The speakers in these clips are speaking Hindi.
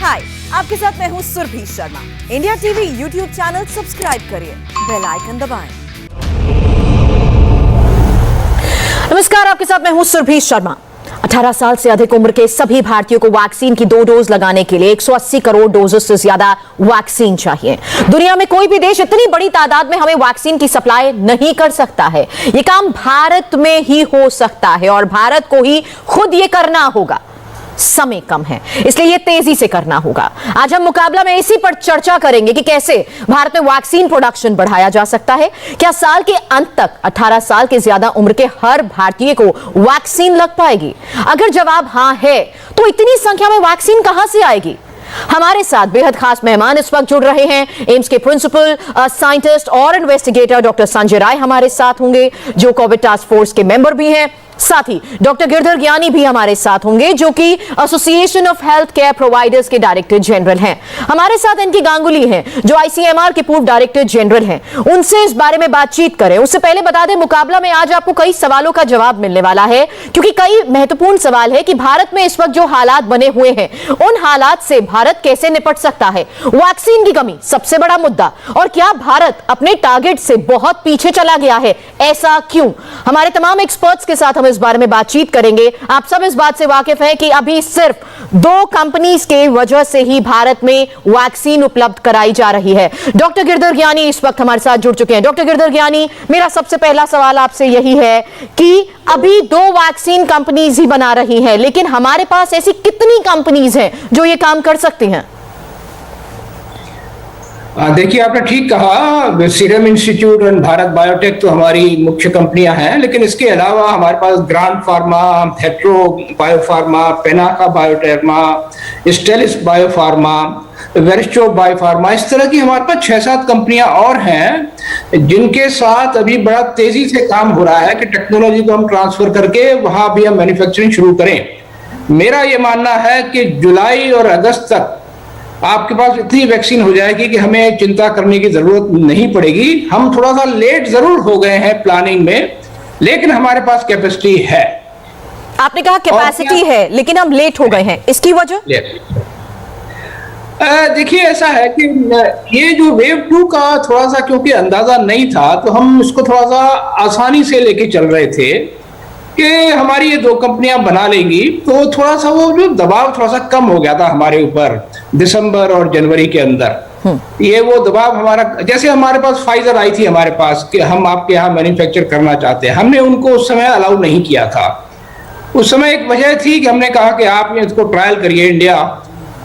हाय, आपके साथ मैं हूँ Surabhi Sharma. India TV YouTube channel subscribe करिए, बेल आइकन दबाएं। नमस्कार, आपके साथ मैं हूँ सुरभि शर्मा। 18 साल से अधिक उम्र के सभी भारतीयों को वैक्सीन की 2 डोज लगाने के लिए 180 करोड़ डोजेस से ज्यादा वैक्सीन चाहिए। दुनिया में कोई भी देश इतनी बड़ी तादाद में हमें वैक्सीन की सप्लाई नहीं कर सकता है। यह काम भारत में ही हो सकता है और भारत को ही खुद ये करना होगा। समय कम है, इसलिए ये तेजी से करना होगा। आज हम मुकाबला में इसी पर चर्चा करेंगे कि कैसे भारत में वैक्सीन प्रोडक्शन बढ़ाया जा सकता है। क्या साल के अंत तक 18 साल के ज्यादा उम्र के हर भारतीय को वैक्सीन लग पाएगी? अगर जवाब हां है तो इतनी संख्या में वैक्सीन कहां से आएगी? हमारे साथ बेहद खास मेहमान इस वक्त जुड़ रहे हैं। एम्स के प्रिंसिपल साइंटिस्ट और इन्वेस्टिगेटर डॉक्टर संजय राय हमारे साथ होंगे, जो कोविड टास्क फोर्स के मेंबर भी हैं। साथ ही डॉक्टर गिरधर ज्ञानी भी हमारे साथ होंगे, जो कि association of health care providers के डायरेक्टर जनरल हैं। हमारे साथ एनके गांगुली हैं, जो आईसीएमआर के पूर्व डायरेक्टर जनरल हैं। उनसे इस बारे में बातचीत करें। उससे पहले बता दें, मुकाबला में आज आपको कई सवालों का जवाब मिलने वाला है, क्योंकि कई महत्वपूर्ण सवाल है कि भारत में इस वक्त जो हालात बने हुए हैं, उन हालात से भारत कैसे निपट सकता है। वैक्सीन की कमी सबसे बड़ा मुद्दा, और क्या भारत अपने टारगेट से बहुत पीछे चला गया है? ऐसा क्यों? हमारे तमाम एक्सपर्ट्स के साथ इस बारे में बातचीत करेंगे। आप सब इस बात से वाकिफ हैं कि अभी सिर्फ 2 कंपनीज के वजह से ही भारत में वैक्सीन उपलब्ध कराई जा रही है। डॉक्टर गिरधर ज्ञानी इस वक्त हमारे साथ जुड़ चुके हैं। डॉक्टर गिरधर ज्ञानी, मेरा सबसे पहला सवाल आपसे यही है कि अभी 2 वैक्सीन कंपनीज ही बना रही हैं, लेकिन हमारे पास ऐसी कितनी कंपनीज हैं जो ये काम कर सकती हैं? देखिए, आपने ठीक कहा, सीरम इंस्टीट्यूट और भारत बायोटेक तो हमारी मुख्य कंपनियां हैं, लेकिन इसके अलावा हमारे पास ग्रांड फार्मा, हेट्रो बायोफार्मा, पेनाका बायोटेर्मा, स्टेलिस बायोफार्मा, वेरिस्टो बायोफार्मा, इस तरह की हमारे पास 6-7 कंपनियां और हैं, जिनके साथ अभी बड़ा तेजी से काम हो रहा है कि टेक्नोलॉजी को हम ट्रांसफर करके वहां भी हम मैन्युफैक्चरिंग शुरू करें। मेरा ये मानना है कि जुलाई और अगस्त तक आपके पास इतनी वैक्सीन हो जाएगी कि हमें चिंता करने की जरूरत नहीं पड़ेगी। हम थोड़ा सा लेट जरूर हो गए हैं प्लानिंग में, लेकिन हमारे पास कैपेसिटी है। आपने कहा कैपेसिटी है, लेकिन हम लेट हो गए हैं, इसकी वजह? देखिए, ऐसा है कि ये जो वेव 2 का थोड़ा सा क्योंकि अंदाजा नहीं था, तो हम इसको थोड़ा सा आसानी से लेके चल रहे थे कि हमारी ये 2 कंपनियां बना लेंगी, तो थोड़ा सा वो जो दबाव थोड़ा सा कम हो गया था हमारे ऊपर दिसंबर और जनवरी के अंदर। ये वो दबाव हमारा, जैसे हमारे पास फाइजर आई थी हमारे पास कि हम आपके यहाँ मैन्युफैक्चर करना चाहते हैं, हमने उनको उस समय अलाउ नहीं किया था। उस समय एक वजह थी कि हमने कहा कि आप ये इसको ट्रायल करिए इंडिया,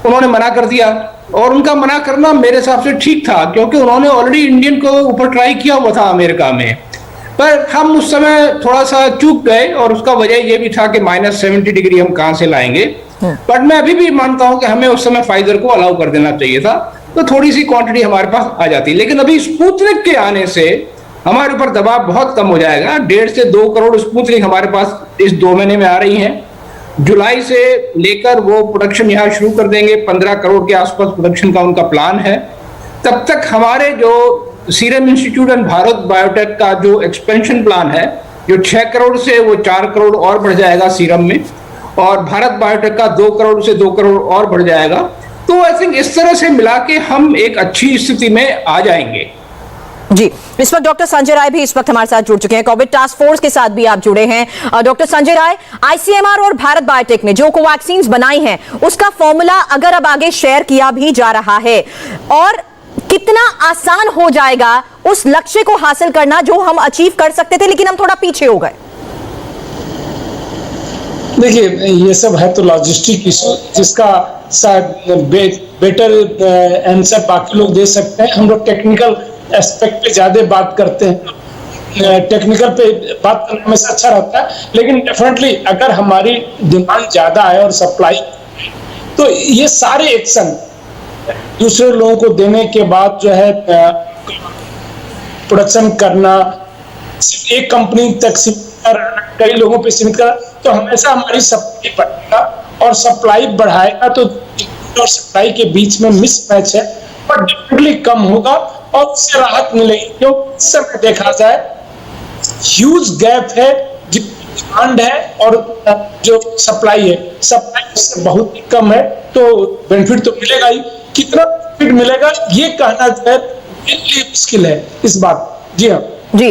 उन्होंने मना कर दिया। और उनका मना करना मेरे हिसाब से ठीक था, क्योंकि उन्होंने ऑलरेडी इंडियन को ऊपर ट्राई किया हुआ था अमेरिका में। पर हम उस समय थोड़ा सा चूक गए, और उसका वजह ये भी था कि -70 डिग्री हम कहां से लाएंगे। बट मैं अभी भी मानता हूं कि हमें उस समय फाइजर को अलाउ कर देना चाहिए था, तो थोड़ी सी क्वांटिटी हमारे पास आ जाती। लेकिन अभी स्पुतनिक के आने से हमारे ऊपर दबाव बहुत कम हो जाएगा। 1.5 से 2 करोड़ स्पुतनिक हमारे पास इस 2 महीने में आ रही हैं। जुलाई से लेकर वो प्रोडक्शन यहाँ शुरू कर देंगे। 15 करोड़ के आसपास प्रोडक्शन का उनका प्लान है। तब तक हमारे जो serum institute and Bharat biotech का जो एक्सपेंशन प्लान है, जो 6 करोड़ से वो 4 करोड़ और बढ़ जाएगा सीरम में, और भारत बायोटेक का 2 करोड़ से 2 करोड़ और बढ़ जाएगा। तो आई थिंक इस तरह से मिला के हम एक अच्छी स्थिति में आ जाएंगे। जी, इस वक्त डॉक्टर संजय राय भी इस वक्त हमारे साथ जुड़ चुके हैं। कोविड टास्क फोर्स के साथ भी आप जुड़े हैं। डॉक्टर संजय राय, आईसीएमआर और भारत बायोटेक ने जो कोवैक्सीन बनाई हैं, उसका फॉर्मूला अगर अब आगे शेयर किया भी जा रहा है, और कितना आसान हो जाएगा उस लक्ष्य को हासिल करना जो हम अचीव कर सकते थे, लेकिन हम थोड़ा पीछे हो गए? देखिए, ये सब है तो लॉजिस्टिक इशू, जिसका बेटर आंसर बाकी लोग दे सकते हैं। हम लोग टेक्निकल एस्पेक्ट पे ज्यादा बात करते हैं, टेक्निकल पे बात करने में से अच्छा रहता है। लेकिन डेफिनेटली अगर हमारी डिमांड ज्यादा है और सप्लाई, तो ये सारे एक्शन दूसरे लोगों को देने के बाद जो है प्रोडक्शन करना, एक कंपनी तक सीमित कर, कई लोगों पे सीमित कर, तो हमेशा हमारी सप्लाई बढ़ेगा, और सप्लाई बढ़ाएगा तो और सप्लाई के बीच में मिसमैच है, पर डेफिनेटली कम होगा और उससे राहत मिलेगी। क्योंकि इस समय देखा जाए ह्यूज गैप है डिमांड है और जो सप्लाई है, सप्लाई उससे बहुत ही कम है, तो बेनिफिट तो मिलेगा ही। कितना बेनिफिट मिलेगा ये कहना जो है बिल्कुल मुश्किल है इस बात। जी हाँ जी,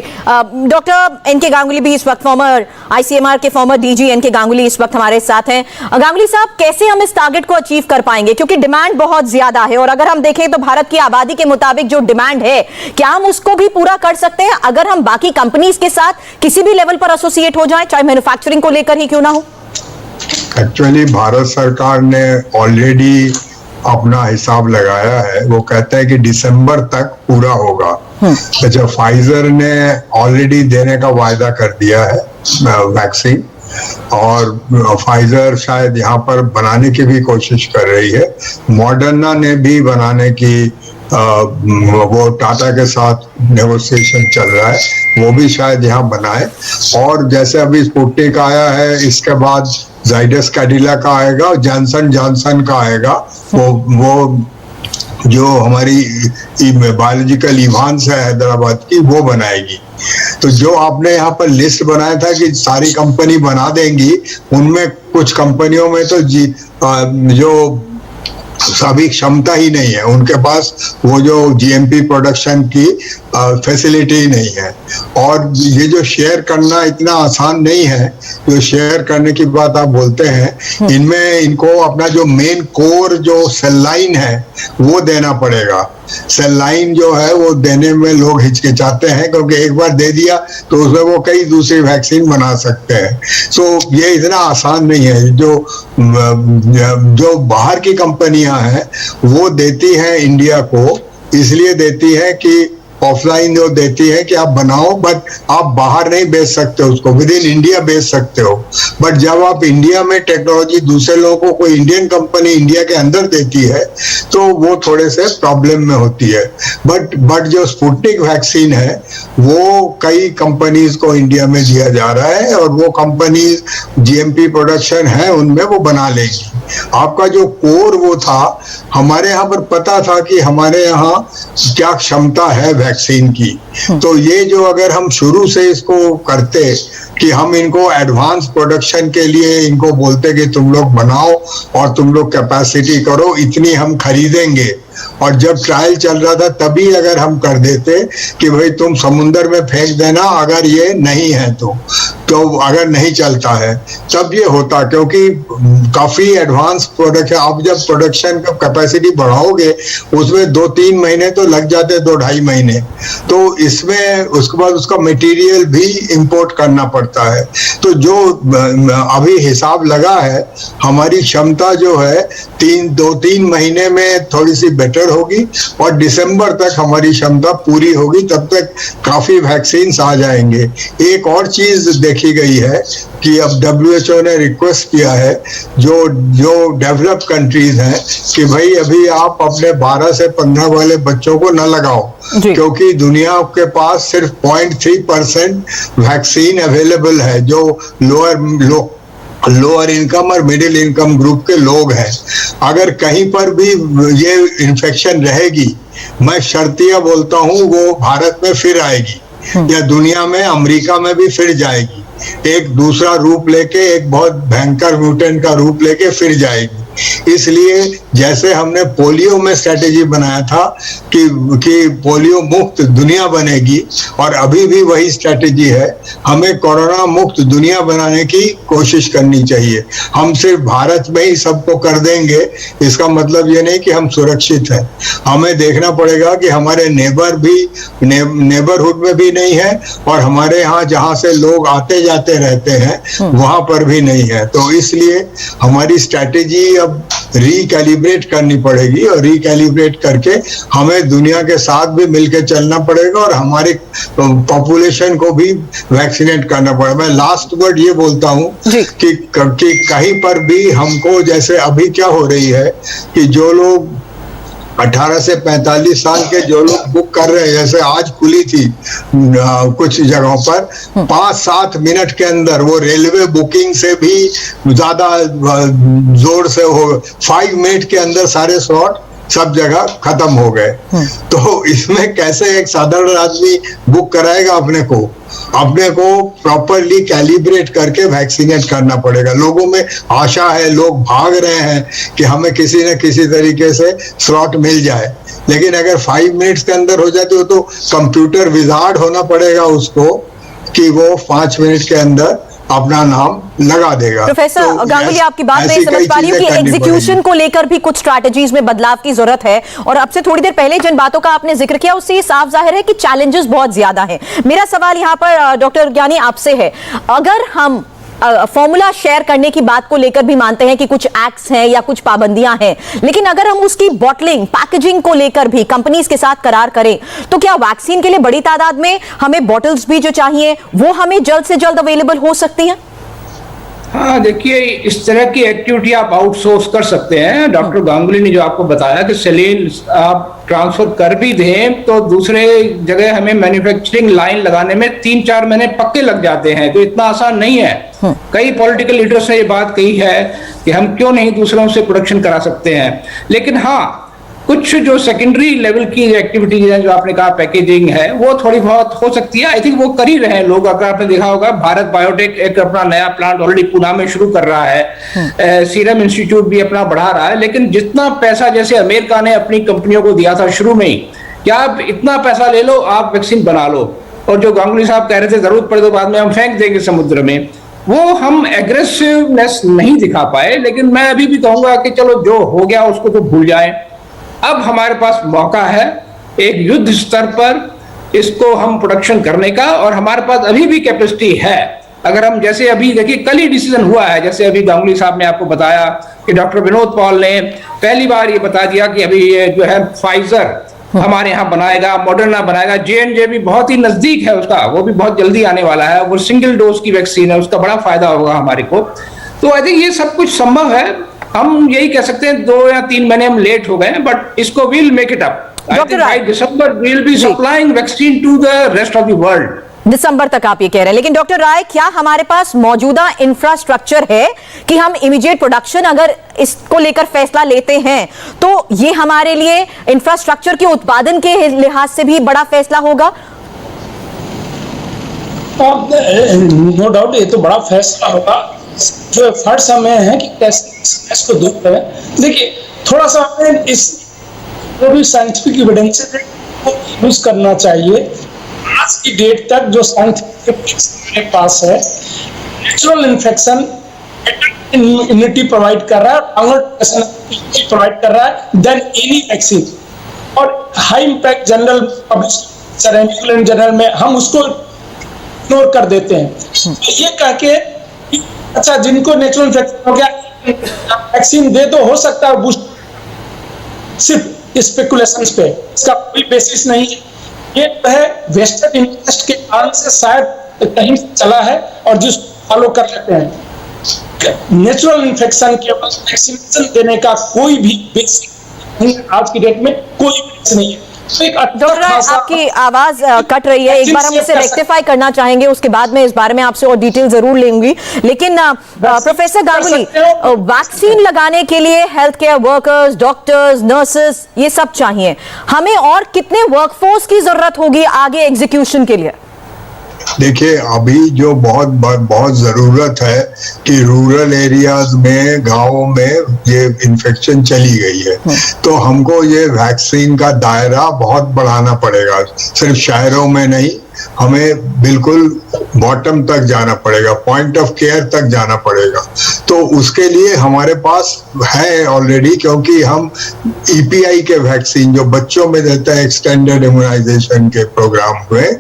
डॉक्टर एनके गांगुली भी इस वक्त फॉर्मर आईसीएमआर के फॉर्मर डीजी एनके गांगुली इस वक्त हमारे साथ हैं। गांगुली साहब, कैसे हम इस टारगेट को अचीव कर पाएंगे, क्योंकि डिमांड बहुत ज्यादा है और अगर हम देखें तो भारत की आबादी के मुताबिक जो डिमांड है, क्या हम उसको भी पूरा कर सकते हैं अगर हम बाकी कंपनीज के साथ किसी भी लेवल पर एसोसिएट हो जाएं, चाहे मैन्युफैक्चरिंग को लेकर ही क्यों ना हो? एक्चुअली भारत सरकार ने ऑलरेडी अपना हिसाब लगाया है। वो कहते हैं कि दिसंबर तक पूरा होगा। अच्छा, फाइजर ने ऑलरेडी देने का वायदा कर दिया है वैक्सीन, और फाइजर शायद यहाँ पर बनाने की भी कोशिश कर रही है। मॉडर्ना ने भी बनाने की वो टाटा के साथ नेगोशिएशन चल रहा है, वो भी शायद यहाँ बनाए। और जैसे अभी स्पुतनिक आया है, इसके बाद जाइडस कैडिला का आएगा, जॉनसन जॉनसन का आएगा। वो जो हमारी बायोलॉजिकल इवांस है हैदराबाद की, वो बनाएगी। तो जो आपने यहाँ पर लिस्ट बनाया था कि सारी कंपनी बना देंगी, उनमें कुछ कंपनियों में तो जो अभी क्षमता ही नहीं है, उनके पास वो जो जीएमपी प्रोडक्शन की फैसिलिटी नहीं है। और ये जो शेयर करना इतना आसान नहीं है, जो शेयर करने की बात आप बोलते हैं, इनमें इनको अपना जो मेन कोर जो सेल लाइन है वो देना पड़ेगा। सेल लाइन जो है वो देने में लोग हिचकिचाते हैं, क्योंकि एक बार दे दिया तो उसमें वो कई दूसरी वैक्सीन बना सकते हैं। सो ये इतना आसान नहीं है। जो बाहर की कंपनियां हैं वो देती हैं इंडिया को, इसलिए देती है कि ऑफलाइन जो देती है कि आप बनाओ, बट आप बाहर नहीं बेच सकते उसको, विद इन इंडिया बेच सकते हो। बट जब आप इंडिया में टेक्नोलॉजी दूसरे लोगों को कोई इंडियन कंपनी इंडिया के अंदर देती है तो वो थोड़े से प्रॉब्लम में होती है। बट जो स्पुतनिक वैक्सीन है वो कई कंपनीज को इंडिया में दिया जा रहा है, और वो कंपनीज जीएमपी प्रोडक्शन है उनमें वो बना लेगी। आपका जो कोर वो था, हमारे यहाँ पर पता था कि हमारे यहाँ क्या क्षमता है वैक्सीन की। तो ये जो अगर हम शुरू से इसको करते कि हम इनको एडवांस प्रोडक्शन के लिए इनको बोलते कि तुम लोग बनाओ और तुम लोग कैपेसिटी करो, इतनी हम खरीदेंगे, और जब ट्रायल चल रहा था तभी अगर हम कर देते कि भाई तुम समुंदर में फेंक देना अगर ये नहीं है तो अगर नहीं चलता है तब ये होता, क्योंकि काफी एडवांस प्रोडक्ट है। आप जब प्रोडक्शन का कैपेसिटी बढ़ाओगे उसमें 2-3 महीने तो लग जाते, 2-2.5 महीने, तो इसमें उसके बाद उसका मटेरियल भी इंपोर्ट करना पड़ता है। तो जो अभी हिसाब लगा है, हमारी क्षमता जो है 2-3 महीने में थोड़ी सी बेटर होगी, और दिसंबर तक हमारी क्षमता पूरी होगी, तब तक काफी वैक्सीन आ जाएंगे। एक और चीज देखी गई है कि अब WHO ने रिक्वेस्ट किया है जो डेवलप कंट्रीज हैं कि भाई अभी आप अपने 12 से 15 वाले बच्चों को न लगाओ, क्योंकि दुनिया के पास सिर्फ 0.3% वैक्सीन अवेलेबल है जो लोअर इनकम और मिडिल इनकम ग्रुप के लोग हैं। अगर कहीं पर भी ये इन्फेक्शन रहेगी, मैं शर्तिया बोलता हूँ वो भारत में फिर आएगी, या दुनिया में अमेरिका में भी फिर जाएगी, एक दूसरा रूप लेके, एक बहुत भयंकर म्यूटेंट का रूप लेके फिर जाएगी। इसलिए जैसे हमने पोलियो में स्ट्रेटेजी बनाया था कि पोलियो मुक्त दुनिया बनेगी, और अभी भी वही स्ट्रेटेजी है, हमें कोरोना मुक्त दुनिया बनाने की कोशिश करनी चाहिए। हम सिर्फ भारत में ही सबको कर देंगे इसका मतलब ये नहीं कि हम सुरक्षित हैं। हमें देखना पड़ेगा कि हमारे नेबरहुड में भी नहीं है, और हमारे यहाँ जहाँ से लोग आते जाते रहते हैं वहां पर भी नहीं है। तो इसलिए हमारी स्ट्रेटेजी अब रिकैलिब्रेट करनी पड़ेगी, और रिकैलिब्रेट करके हमें दुनिया के साथ भी मिलकर चलना पड़ेगा, और हमारी पॉपुलेशन को भी वैक्सीनेट करना पड़ेगा। मैं लास्ट वर्ड ये बोलता हूँ कि कहीं पर भी हमको, जैसे अभी क्या हो रही है कि जो लोग 18 से 45 साल के जो लोग बुक कर रहे हैं, जैसे आज खुली थी कुछ जगहों पर, 5-7 मिनट के अंदर वो रेलवे बुकिंग से भी ज्यादा जोर से हो, 5 मिनट के अंदर सारे स्लॉट सब जगह खत्म हो गए। तो इसमें कैसे एक साधारण आदमी बुक कराएगा अपने को प्रॉपरली कैलिब्रेट करके वैक्सीनेट करना पड़ेगा। लोगों में आशा है, लोग भाग रहे हैं कि हमें किसी न किसी तरीके से स्लॉट मिल जाए, लेकिन अगर 5 मिनट्स के अंदर हो जाती हो तो कंप्यूटर विजार्ड होना पड़ेगा उसको कि वो 5 मिनट के अंदर अपना नाम लगा देगा। प्रोफेसर गांगुली, आपकी बात मैं समझ पा रही हूँ कि एग्जीक्यूशन को लेकर भी कुछ स्ट्रैटेजीज में बदलाव की जरूरत है, और अब से थोड़ी देर पहले जिन बातों का आपने जिक्र किया उससे ये साफ जाहिर है कि चैलेंजेस बहुत ज्यादा हैं। मेरा सवाल यहाँ पर डॉक्टर ज्ञानी आपसे है, अगर हम फॉर्मूला शेयर करने की बात को लेकर भी मानते हैं कि कुछ एक्ट्स हैं या कुछ पाबंदियां हैं, लेकिन अगर हम उसकी बॉटलिंग पैकेजिंग को लेकर भी कंपनीज के साथ करार करें तो क्या वैक्सीन के लिए बड़ी तादाद में हमें बॉटल्स भी जो चाहिए वो हमें जल्द से जल्द अवेलेबल हो सकती हैं? हाँ, देखिए, इस तरह की एक्टिविटी आप आउटसोर्स कर सकते हैं। डॉक्टर गांगुली ने जो आपको बताया कि सेलिन आप ट्रांसफर कर भी दें तो दूसरे जगह हमें मैन्युफैक्चरिंग लाइन लगाने में 3-4 महीने पक्के लग जाते हैं, तो इतना आसान नहीं है। कई पॉलिटिकल लीडर्स ने ये बात कही है कि हम क्यों नहीं दूसरों से प्रोडक्शन करा सकते हैं, लेकिन हाँ, कुछ जो सेकेंडरी लेवल की एक्टिविटीज हैं, जो आपने कहा पैकेजिंग है, वो थोड़ी बहुत हो सकती है। आई थिंक वो कर ही रहे हैं लोग। अगर आपने देखा होगा, भारत बायोटेक एक अपना नया प्लांट ऑलरेडी पुणे में शुरू कर रहा है, सीरम इंस्टीट्यूट भी अपना बढ़ा रहा है, लेकिन जितना पैसा जैसे अमेरिका ने अपनी कंपनियों को दिया था शुरू में ही, क्या आप इतना पैसा ले लो, आप वैक्सीन बना लो, और जो गांगुली साहब कह रहे थे जरूरत पड़े तो बाद में हम फेंक देंगे समुद्र में, वो हम एग्रेसिवनेस नहीं दिखा पाए। लेकिन मैं अभी भी कहूंगा कि चलो जो हो गया उसको तो भूल जाएं। अब हमारे पास मौका है एक युद्ध स्तर पर इसको हम प्रोडक्शन करने का, और हमारे पास अभी भी कैपेसिटी है। अगर हम जैसे अभी देखिए, कल ही डिसीजन हुआ है, जैसे अभी गांगुली साहब ने आपको बताया कि डॉक्टर विनोद पॉल ने पहली बार ये बता दिया कि अभी ये जो है फाइजर हमारे यहाँ बनाएगा, मॉडर्ना बनाएगा, J&J भी बहुत ही नजदीक है उसका, वो भी बहुत जल्दी आने वाला है, वो सिंगल डोज की वैक्सीन है, उसका बड़ा फायदा होगा हमारे को। तो आई थिंक ये सब कुछ संभव है। हम यही कह सकते हैं 2 या 3 महीने हम लेट हो गए, बट इसको we'll make it up. I think by December we'll be supplying vaccine to the rest of the world. दिसंबर तक आप ये कह रहे हैं, लेकिन डॉक्टर राय, क्या हमारे पास मौजूदा इंफ्रास्ट्रक्चर है कि हम इमीडिएट प्रोडक्शन अगर इसको लेकर फैसला लेते हैं तो ये हमारे लिए इंफ्रास्ट्रक्चर के उत्पादन के लिहाज से भी बड़ा फैसला होगा? नो डाउट, ये तो बड़ा फैसला होगा। जो एफर्ट्स समय है कि कैसे इसको दूर करें। देखिए, थोड़ा सा हमें इस जो भी साइंटिफिक एविडेंस को यूज करना चाहिए। आज की डेट तक जो साइंटिफिक मेरे पास है, नेचुरल इन्फेक्शन इम्यूनिटी प्रोवाइड कर रहा है, प्रोवाइड कर रहा है देन एनी वैक्सीन, और high impact general publish journal में हम उसको इग्नोर कर देते हैं। ये कह के अच्छा, जिनको नेचुरल इन्फेक्शन हो गया वैक्सीन दे दो, हो सकता है बूस्ट, सिर्फ स्पेकुलेशंस पे, इसका कोई बेसिस नहीं है। ये है वेस्टर्न इंटरेस्ट के कारण से शायद कहीं चला है और जिसको फॉलो कर लेते हैं। नेचुरल इन्फेक्शन के वैक्सीनेशन देने का कोई भी बेसिस नहीं, आज की डेट में कोई बेसिस नहीं है। डॉक्टर राय, आपकी आवाज कट रही है, एक बार हम इसे रेक्टिफाई करना चाहेंगे, उसके बाद में इस बारे में आपसे और डिटेल जरूर लेंगी। लेकिन प्रोफेसर गांगुली, वैक्सीन लगाने के लिए health care workers, doctors, nurses, ये सब चाहिए, हमें और कितने वर्कफोर्स की जरूरत होगी आगे एग्जीक्यूशन के लिए? देखिए, अभी जो बहुत जरूरत है कि रूरल एरियाज में, गांवों में ये इन्फेक्शन चली गई है, तो हमको ये वैक्सीन का दायरा बहुत बढ़ाना पड़ेगा। सिर्फ शहरों में नहीं, हमें बिल्कुल बॉटम तक जाना पड़ेगा, पॉइंट ऑफ केयर तक जाना पड़ेगा। तो उसके लिए हमारे पास है ऑलरेडी, क्योंकि हम EPI के वैक्सीन जो बच्चों में देते हैं, एक्सटेंडेड इम्यूनाइजेशन के प्रोग्राम में,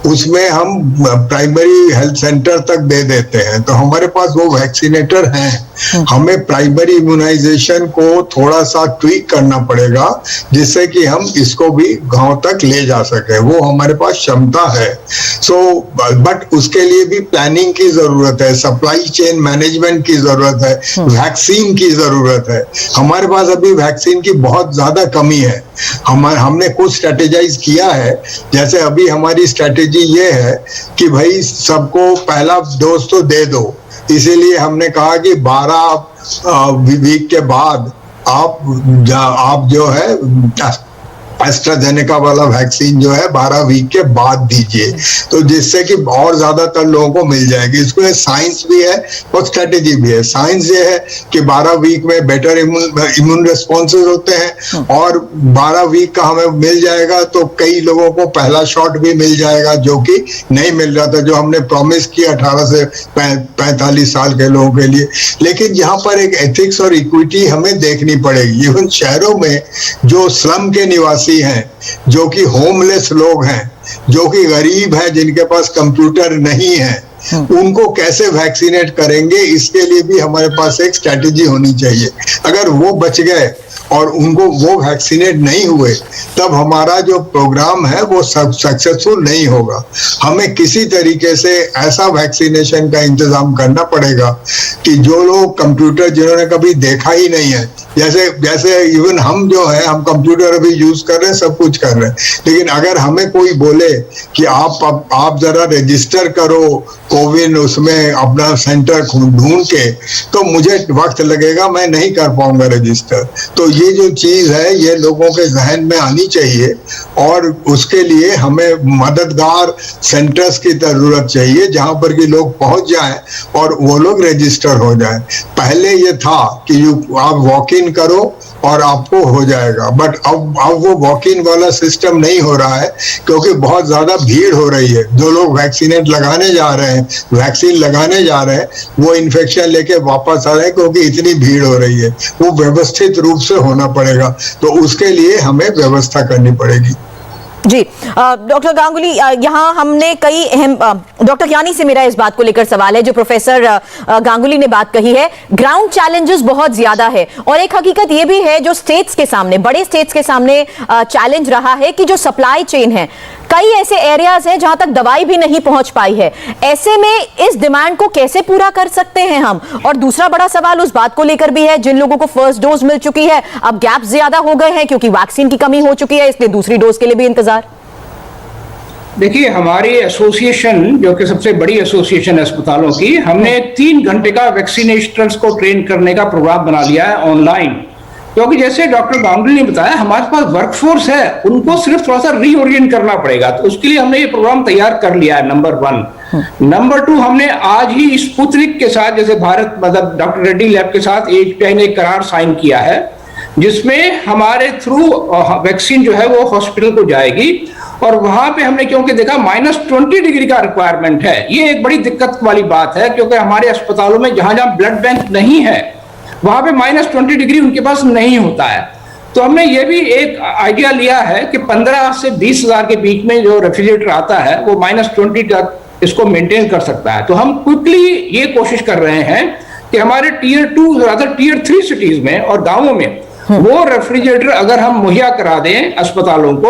उसमें हम प्राइमरी हेल्थ सेंटर तक दे देते हैं, तो हमारे पास वो वैक्सीनेटर हैं। हमें प्राइमरी इम्यूनाइजेशन को थोड़ा सा ट्वीक करना पड़ेगा, जिससे कि हम इसको भी गांव तक ले जा सके, वो हमारे पास क्षमता है। बट उसके लिए भी प्लानिंग की जरूरत है, सप्लाई चेन मैनेजमेंट की जरूरत है, वैक्सीन की जरूरत है। हमारे पास अभी वैक्सीन की बहुत ज्यादा कमी है। हमने कुछ स्ट्रेटेजाइज किया है, जैसे अभी हमारी स्ट्रेटेजी ये है कि भाई सबको पहला डोज तो दे दो, इसीलिए हमने कहा कि 12 वीक के बाद आप जो है एस्ट्राजेनेका वाला वैक्सीन जो है 12 वीक के बाद दीजिए, तो जिससे कि और ज्यादातर लोगों को मिल जाएगी। इसमें साइंस भी है और स्ट्रेटेजी भी है। साइंस ये है कि 12 वीक में बेटर इम्यून रिस्पॉन्सेज होते हैं, और 12 वीक का हमें मिल जाएगा तो कई लोगों को पहला शॉट भी मिल जाएगा जो कि नहीं मिल रहा था, जो हमने प्रॉमिस किया 18 से 45 साल के लोगों के लिए। लेकिन यहाँ पर एक एथिक्स और इक्विटी हमें देखनी पड़ेगी। इवन शहरों में जो स्लम के निवासी हैं, जो कि होमलेस लोग हैं, जो कि गरीब हैं, जिनके पास कंप्यूटर नहीं है, उनको कैसे वैक्सीनेट करेंगे, इसके लिए भी हमारे पास एक स्ट्रैटेजी होनी चाहिए। अगर वो बच गए और उनको वो वैक्सीनेट नहीं हुए, तब हमारा जो प्रोग्राम है वो सक्सेसफुल नहीं होगा। हमें किसी तरीके से ऐसा वैक्सीनेशन का इंतजाम करना पड़ेगा कि जो लोग कंप्यूटर जिन्होंने कभी देखा ही नहीं है, जैसे इवन हम जो है, हम कंप्यूटर अभी यूज कर रहे हैं, सब कुछ कर रहे हैं, लेकिन अगर हमें कोई बोले कि आप जरा रजिस्टर करो कोविन, उसमें अपना सेंटर ढूंढ के, तो मुझे वक्त लगेगा, मैं नहीं कर पाऊंगा रजिस्टर। तो ये जो चीज है ये लोगों के जहन में आनी चाहिए, और उसके लिए हमें मददगार सेंटर्स की जरूरत चाहिए जहां पर कि लोग पहुंच जाएं और वो लोग रजिस्टर हो जाएं। पहले ये था कि आप वॉक इन करो और आपको हो जाएगा, बट अब वो वॉक इन वाला सिस्टम नहीं हो रहा है, क्योंकि बहुत ज्यादा भीड़ हो रही है। जो लोग वैक्सीनेट लगाने जा रहे हैं, वैक्सीन लगाने जा रहे हैं, वो इन्फेक्शन लेके वापस आ रहे हैं, क्योंकि इतनी भीड़ हो रही है। वो व्यवस्थित रूप से होना पड़ेगा, तो उसके लिए हमें व्यवस्था करनी पड़ेगी। जी डॉक्टर गांगुली, यहाँ हमने कई अहम, डॉक्टर यानी से मेरा इस बात को लेकर सवाल है, जो प्रोफेसर गांगुली ने बात कही है, ग्राउंड चैलेंजेस बहुत ज्यादा है, और एक हकीकत ये भी है जो स्टेट्स के सामने, बड़े स्टेट्स के सामने चैलेंज रहा है कि जो सप्लाई चेन है, कई ऐसे एरियाज हैं जहां तक दवाई भी नहीं पहुंच पाई है। ऐसे में इस डिमांड को कैसे पूरा कर सकते हैं हम? और दूसरा बड़ा सवाल उस बात को लेकर भी है, जिन लोगों को फर्स्ट डोज मिल चुकी है, अब गैप ज्यादा हो गए हैं क्योंकि वैक्सीन की कमी हो चुकी है, इसलिए दूसरी डोज के लिए भी इंतजार। देखिए, हमारी एसोसिएशन, जो कि सबसे बड़ी एसोसिएशन है अस्पतालों की, हमने 3 घंटे का वैक्सीनेटर्स को ट्रेन करने का प्रोग्राम बना लिया है ऑनलाइन। क्योंकि जैसे डॉक्टर गांगुली ने बताया, हमारे पास वर्कफोर्स है, उनको सिर्फ थोड़ा सा रीओरिएंट करना पड़ेगा, तो उसके लिए हमने ये प्रोग्राम तैयार कर लिया है, नंबर 1। नंबर 2, हमने आज ही स्पुतनिक के साथ, जैसे भारत मतलब डॉक्टर रेड्डी लैब के साथ एचपीआई ने एक करार साइन किया है, जिसमें हमारे थ्रू वैक्सीन जो है वो हॉस्पिटल को जाएगी। और वहां पे हमने क्योंकि देखा -20 डिग्री का रिक्वायरमेंट है, ये एक बड़ी दिक्कत वाली बात है, क्योंकि हमारे अस्पतालों में जहां जहां ब्लड बैंक नहीं है, वहां पे -20 डिग्री उनके पास नहीं होता है। तो हमने ये भी एक आइडिया लिया है कि 15 से 20 हजार के बीच में जो रेफ्रिजरेटर आता है वो -20 तक इसको मेंटेन कर सकता है। तो हम क्विकली ये कोशिश कर रहे हैं कि हमारे टीयर 2 रादर टीयर 3 सिटीज में और गांवों में वो रेफ्रिजरेटर अगर हम मुहैया करा दें अस्पतालों को,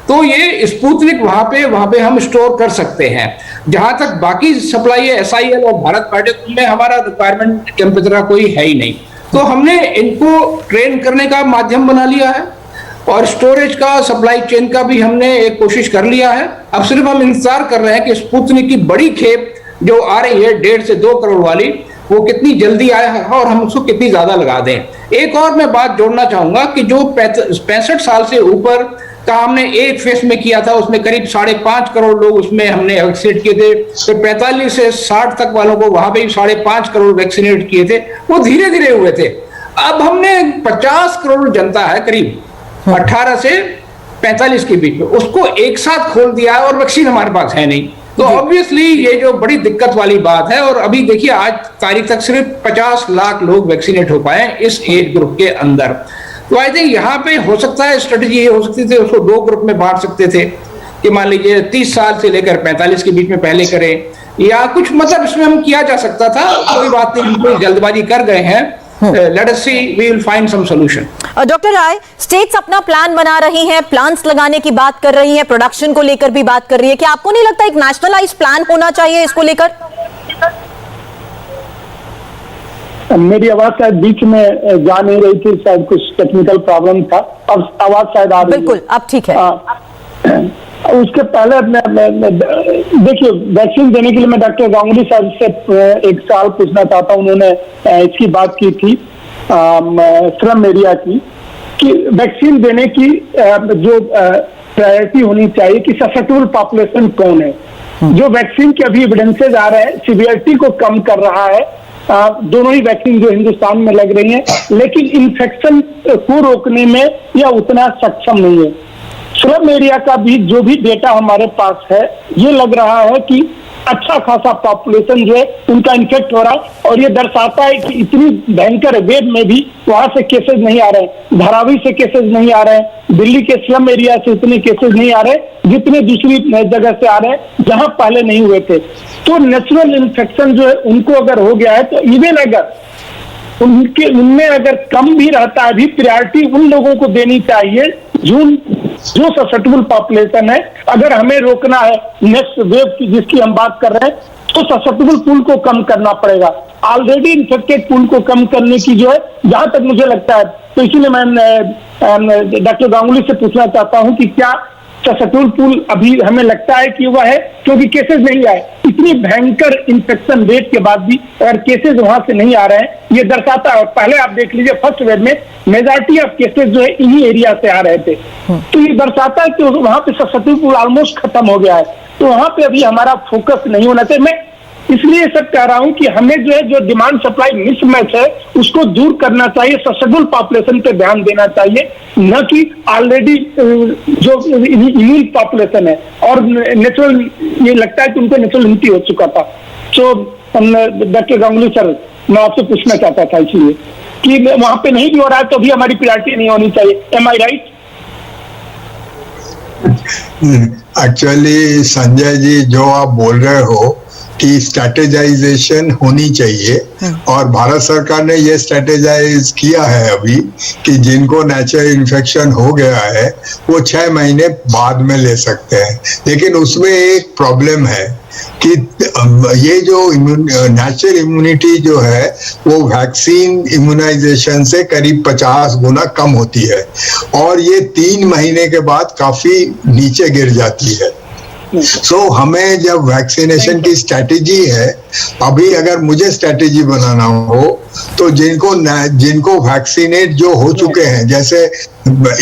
तो ये स्पुतनिक वहां पे हम स्टोर कर सकते हैं। जहां तक बाकी सप्लाई है, SIL और भारत बायोटेक में हमारा रिक्वायरमेंट टेम्परेचर कोई है ही नहीं, तो हमने इनको ट्रेन करने का माध्यम बना लिया है, और स्टोरेज का, सप्लाई चेन का भी हमने एक कोशिश कर लिया है। अब सिर्फ हम इंतजार कर रहे हैं कि स्पुतनिक की बड़ी खेप जो आ रही है 1.5 से 2 करोड़ वाली, वो कितनी जल्दी आया है और हम उसको कितनी ज्यादा लगा दें। एक और मैं बात जोड़ना चाहूंगा कि जो 65 साल से ऊपर का हमने एक फेस में किया था, उसमें करीब 5.5 करोड़ लोग उसमें हमने वैक्सीनेट किए थे। तो 45 से 60 तक वालों को वहां पे 5.5 करोड़ वैक्सीनेट किए थे, वो धीरे धीरे हुए थे। अब हमने 50 करोड़ जनता है करीब 18 से 45 के बीच में, उसको एक साथ खोल दिया है और वैक्सीन हमारे पास है नहीं। तो ऑब्वियसली ये जो बड़ी दिक्कत वाली बात है, और अभी देखिए आज तारीख तक सिर्फ 50 लाख लोग वैक्सीनेट हो पाए इस एज ग्रुप के अंदर। तो आई थिंक यहाँ पे हो सकता है स्ट्रेटजी ये हो सकती थी, उसको 2 ग्रुप में बांट सकते थे कि मान लीजिए 30 साल से लेकर 45 के बीच में पहले करें, या कुछ मतलब इसमें हम किया जा सकता था। कोई बात नहीं, कोई जल्दबाजी कर गए हैं, let us see, we will find some solution. Doctor Rai, states अपना प्लान बना रही हैं, प्लान्स लगाने की बात कर रही हैं, प्रोडक्शन को लेकर भी बात कर रही है, क्या आपको नहीं लगता एक नेशनलाइज प्लान होना चाहिए इसको लेकर? मेरी आवाज शायद बीच में जा नहीं रही थी, शायद कुछ टेक्निकल प्रॉब्लम था, अब आवाज शायद आ रही है। बिल्कुल, अब ठीक है। उसके पहले देखिए, वैक्सीन देने के लिए मैं डॉक्टर गांगुली साहब से एक सवाल पूछना चाहता हूं। उन्होंने इसकी बात की थी स्लम एरिया की, कि वैक्सीन देने की जो प्रायोरिटी होनी चाहिए कि ससेप्टेबल पॉपुलेशन कौन है। जो वैक्सीन के अभी एविडेंसेज आ रहे हैं सीवियरिटी को कम कर रहा है, दोनों ही वैक्सीन जो हिंदुस्तान में लग रही हैं, लेकिन इन्फेक्शन को रोकने में यह उतना सक्षम नहीं है। स्लम एरिया का भी जो भी डेटा हमारे पास है, ये लग रहा है कि अच्छा खासा पॉपुलेशन जो है उनका इन्फेक्ट हो रहा है, और ये दर्शाता है कि इतनी भयंकर वेव में भी वहां से केसेस नहीं आ रहे हैं, धारावी से केसेस नहीं आ रहे हैं, दिल्ली के स्लम एरिया से उतने केसेस नहीं आ रहे जितने दूसरी जगह से आ रहे हैं जहां पहले नहीं हुए थे। तो नेचुरल इन्फेक्शन जो है उनको अगर हो गया है, तो इवन अगर उनमें अगर कम भी रहता है, भी प्रायोरिटी उन लोगों को देनी चाहिए जो ससेप्टेबल पॉपुलेशन है। अगर हमें रोकना है नेक्स्ट वेव की जिसकी हम बात कर रहे हैं, तो ससेप्टेबल पूल को कम करना पड़ेगा। ऑलरेडी इन्फेक्टेड पूल को कम करने की जो है, जहां तक मुझे लगता है, तो इसीलिए मैं डॉक्टर गांगुली से पूछना चाहता हूं कि क्या ससेप्टेबल पूल अभी हमें लगता है कि वह है, क्योंकि केसेस नहीं आए, इतनी भयंकर इन्फेक्शन रेट के बाद भी अगर केसेस वहां से नहीं आ रहे हैं, ये दर्शाता है। पहले आप देख लीजिए फर्स्ट वेव में मेजॉरिटी ऑफ केसेस जो है इन्हीं एरिया से आ रहे थे, तो ये दर्शाता है कि वहां पे ससेप्टेबल पूल ऑलमोस्ट खत्म हो गया है। तो वहां पे अभी हमारा फोकस नहीं होना चाहिए। मैं इसलिए सब कह रहा हूं कि हमें जो है जो डिमांड सप्लाई मिसमैच है उसको दूर करना चाहिए, ससेप्टेबल पॉपुलेशन पे ध्यान देना चाहिए, न कि ऑलरेडी जो इम्यून पॉपुलेशन है और नेचुरल, ये लगता है कि उनको नेचुरल इम्यूनिटी हो चुका था। तो डॉक्टर गांगुली सर, मैं आपसे पूछना चाहता था इसलिए कि वहां पे नहीं भी हो रहा है तो भी हमारी प्रायोरिटी नहीं होनी चाहिए। एम आई राइट? एक्चुअली संजय जी, जो आप बोल रहे हो कि स्ट्रेटेजाइजेशन होनी चाहिए, और भारत सरकार ने ये स्ट्रेटेजाइज किया है अभी कि जिनको नेचुरल इन्फेक्शन हो गया है वो 6 महीने बाद में ले सकते हैं। लेकिन उसमें एक प्रॉब्लम है कि ये जो नेचुरल इम्यूनिटी जो है वो वैक्सीन इम्यूनाइजेशन से करीब 50 गुना कम होती है, और ये 3 महीने के बाद काफी नीचे गिर जाती है। हमें जब वैक्सीनेशन की स्ट्रैटेजी है, अभी अगर मुझे स्ट्रैटेजी बनाना हो तो जिनको वैक्सीनेट जो हो चुके हैं, जैसे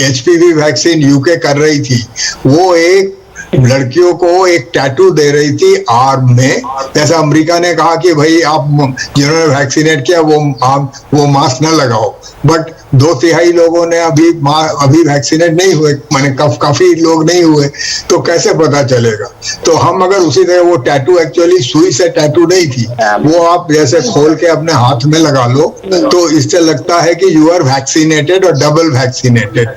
HPV वैक्सीन यूके कर रही थी, वो एक लड़कियों को एक टैटू दे रही थी आर्म में, जैसा अमेरिका ने कहा कि भाई आप जिन्होंने वैक्सीनेट किया वो मास्क न लगाओ, बट 2/3 लोगों ने अभी वैक्सीनेट नहीं हुए, माने काफी लोग नहीं हुए, तो कैसे पता चलेगा? तो हम अगर उसी तरह, वो टैटू एक्चुअली सुई से टैटू नहीं थी, वो आप जैसे खोल के अपने हाथ में लगा लो तो इससे लगता है कि यू आर वैक्सीनेटेड और डबल वैक्सीनेटेड।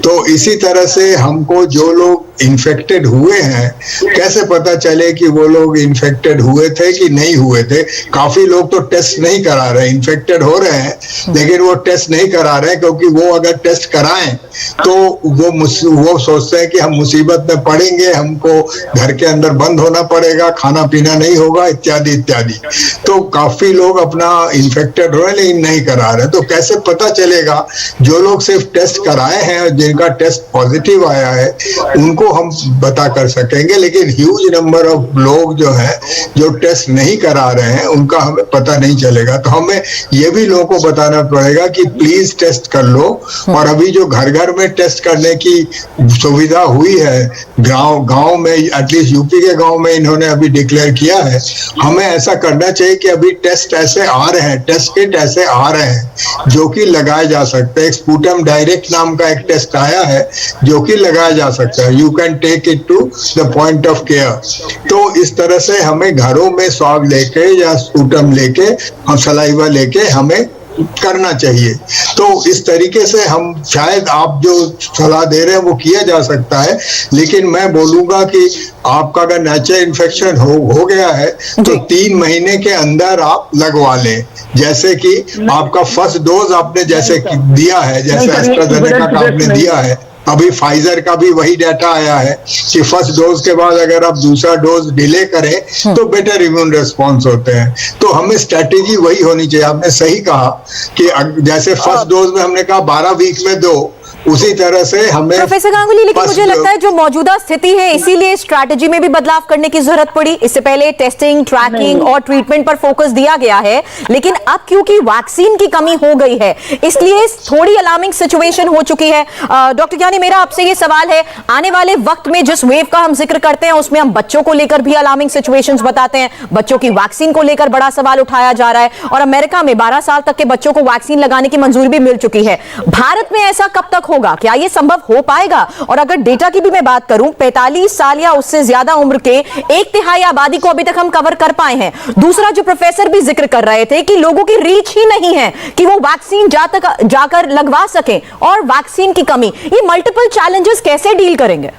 तो इसी तरह से हमको जो लोग इन्फेक्टेड हुए हैं, कैसे पता चले कि वो लोग इन्फेक्टेड हुए थे कि नहीं हुए थे? काफी लोग तो टेस्ट नहीं करा रहे, इन्फेक्टेड हो रहे हैं लेकिन वो टेस्ट नहीं करा रहे, क्योंकि वो अगर टेस्ट कराएं तो वो सोचते हैं कि हम मुसीबत में पड़ेंगे, हमको घर के अंदर बंद होना पड़ेगा, खाना पीना नहीं होगा, इत्यादि इत्यादि। तो काफी लोग अपना इन्फेक्टेड हो रहे हैं लेकिन नहीं करा रहे। तो कैसे पता चलेगा? जो लोग सिर्फ टेस्ट कराए हैं और जिनका टेस्ट पॉजिटिव आया है उनको हम बता कर सकेंगे, लेकिन ह्यूज नंबर ऑफ लोग जो है जो टेस्ट नहीं करा रहे हैं उनका हमें पता नहीं चलेगा। तो हमें ये भी लोगों को बताना पड़ेगा कि प्लीज टेस्ट कर लो। और अभी जो घर घर में टेस्ट करने की सुविधा हुई है, गांव में, एटलीस्ट यूपी के गांव में इन्होंने अभी डिक्लेयर किया है, हमें ऐसा करना चाहिए कि अभी टेस्ट ऐसे आ रहे हैं, टेस्ट किट ऐसे आ रहे हैं जो कि लगाए जा सकते हैं। स्पुटम डायरेक्ट नाम का एक टेस्ट आया है जो कि लगाया जा सकता है, you can take it to the point of care. तो इस तरह से हमें घरों में स्वाब लेके या स्पुटम लेके हम सलाइवा लेके हमें करना चाहिए। तो इस तरीके से हम, शायद आप जो सलाह दे रहे हैं वो किया जा सकता है, लेकिन मैं बोलूंगा कि आपका अगर नेचुरल इन्फेक्शन हो गया है तो 3 महीने के अंदर आप लगवा लें। जैसे कि आपका फर्स्ट डोज आपने जैसे दिया है, जैसे एस्ट्राजेनेका का आपने दिया है, अभी फाइजर का भी वही डाटा आया है कि फर्स्ट डोज के बाद अगर आप दूसरा डोज डिले करें तो बेटर इम्यून रिस्पॉन्स होते हैं। तो हमें स्ट्रेटेजी वही होनी चाहिए। आपने सही कहा कि जैसे फर्स्ट डोज में हमने कहा 12 वीक में दो, उसी तरह से हमें प्रोफेसर गांगुली, लेकिन बस मुझे लगता है जो मौजूदा स्थिति है इसीलिए स्ट्रैटेजी में भी बदलाव करने की जरूरत पड़ी। इससे पहले टेस्टिंग, ट्रैकिंग और ट्रीटमेंट पर फोकस दिया गया है, लेकिन अब क्योंकि वैक्सीन की कमी हो गई है इसलिए थोड़ी अलार्मिंग सिचुएशन हो चुकी है। डॉक्टर ज्ञानी, मेरा आपसे ये सवाल है, आने वाले वक्त में जिस वेव का हम जिक्र करते हैं उसमें हम बच्चों को लेकर भी अलार्मिंग सिचुएशंस बताते हैं, बच्चों की वैक्सीन को लेकर बड़ा सवाल उठाया जा रहा है और अमेरिका में 12 साल तक के बच्चों को वैक्सीन लगाने की मंजूरी भी मिल चुकी है। भारत में ऐसा कब तक होगा? क्या यह संभव हो पाएगा? और अगर डेटा की भी मैं बात करूं, 45 साल या उससे ज्यादा उम्र के 1/3 आबादी को अभी तक हम कवर कर पाए हैं। दूसरा जो प्रोफेसर भी जिक्र कर रहे थे कि लोगों की रीच ही नहीं है कि वो वैक्सीन जाकर लगवा सकें, और वैक्सीन की कमी, ये मल्टीपल चैलेंजेस कैसे डील करेंगे?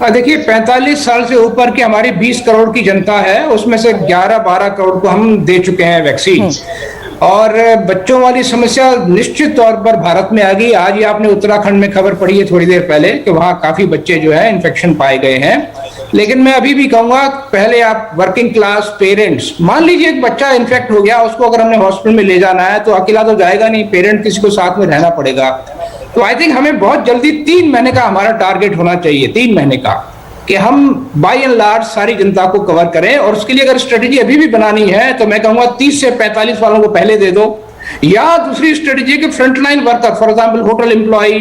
देखिए, 45 साल से ऊपर की हमारी 20 करोड़ की जनता है, उसमें से 11-12 करोड़ को हम दे चुके हैं वैक्सीन। और बच्चों वाली समस्या निश्चित तौर पर भारत में आ गई। आज ही आपने उत्तराखंड में खबर पढ़ी है थोड़ी देर पहले कि वहां काफी बच्चे जो है इन्फेक्शन पाए गए हैं। लेकिन मैं अभी भी कहूंगा, पहले आप वर्किंग क्लास पेरेंट्स, मान लीजिए एक बच्चा इन्फेक्ट हो गया, उसको अगर हमने हॉस्पिटल में ले जाना है तो अकेला तो जाएगा नहीं, पेरेंट किसी को साथ में रहना पड़ेगा। तो आई थिंक हमें बहुत जल्दी 3 महीने का हमारा टारगेट होना चाहिए, 3 महीने का, कि हम बाय एंड लार्ज सारी जनता को कवर करें। और उसके लिए अगर स्ट्रेटेजी अभी भी बनानी है तो मैं कहूंगा 30 से 45 वालों को पहले दे दो, या दूसरी स्ट्रेटेजी के frontline worker, for example hotel employ,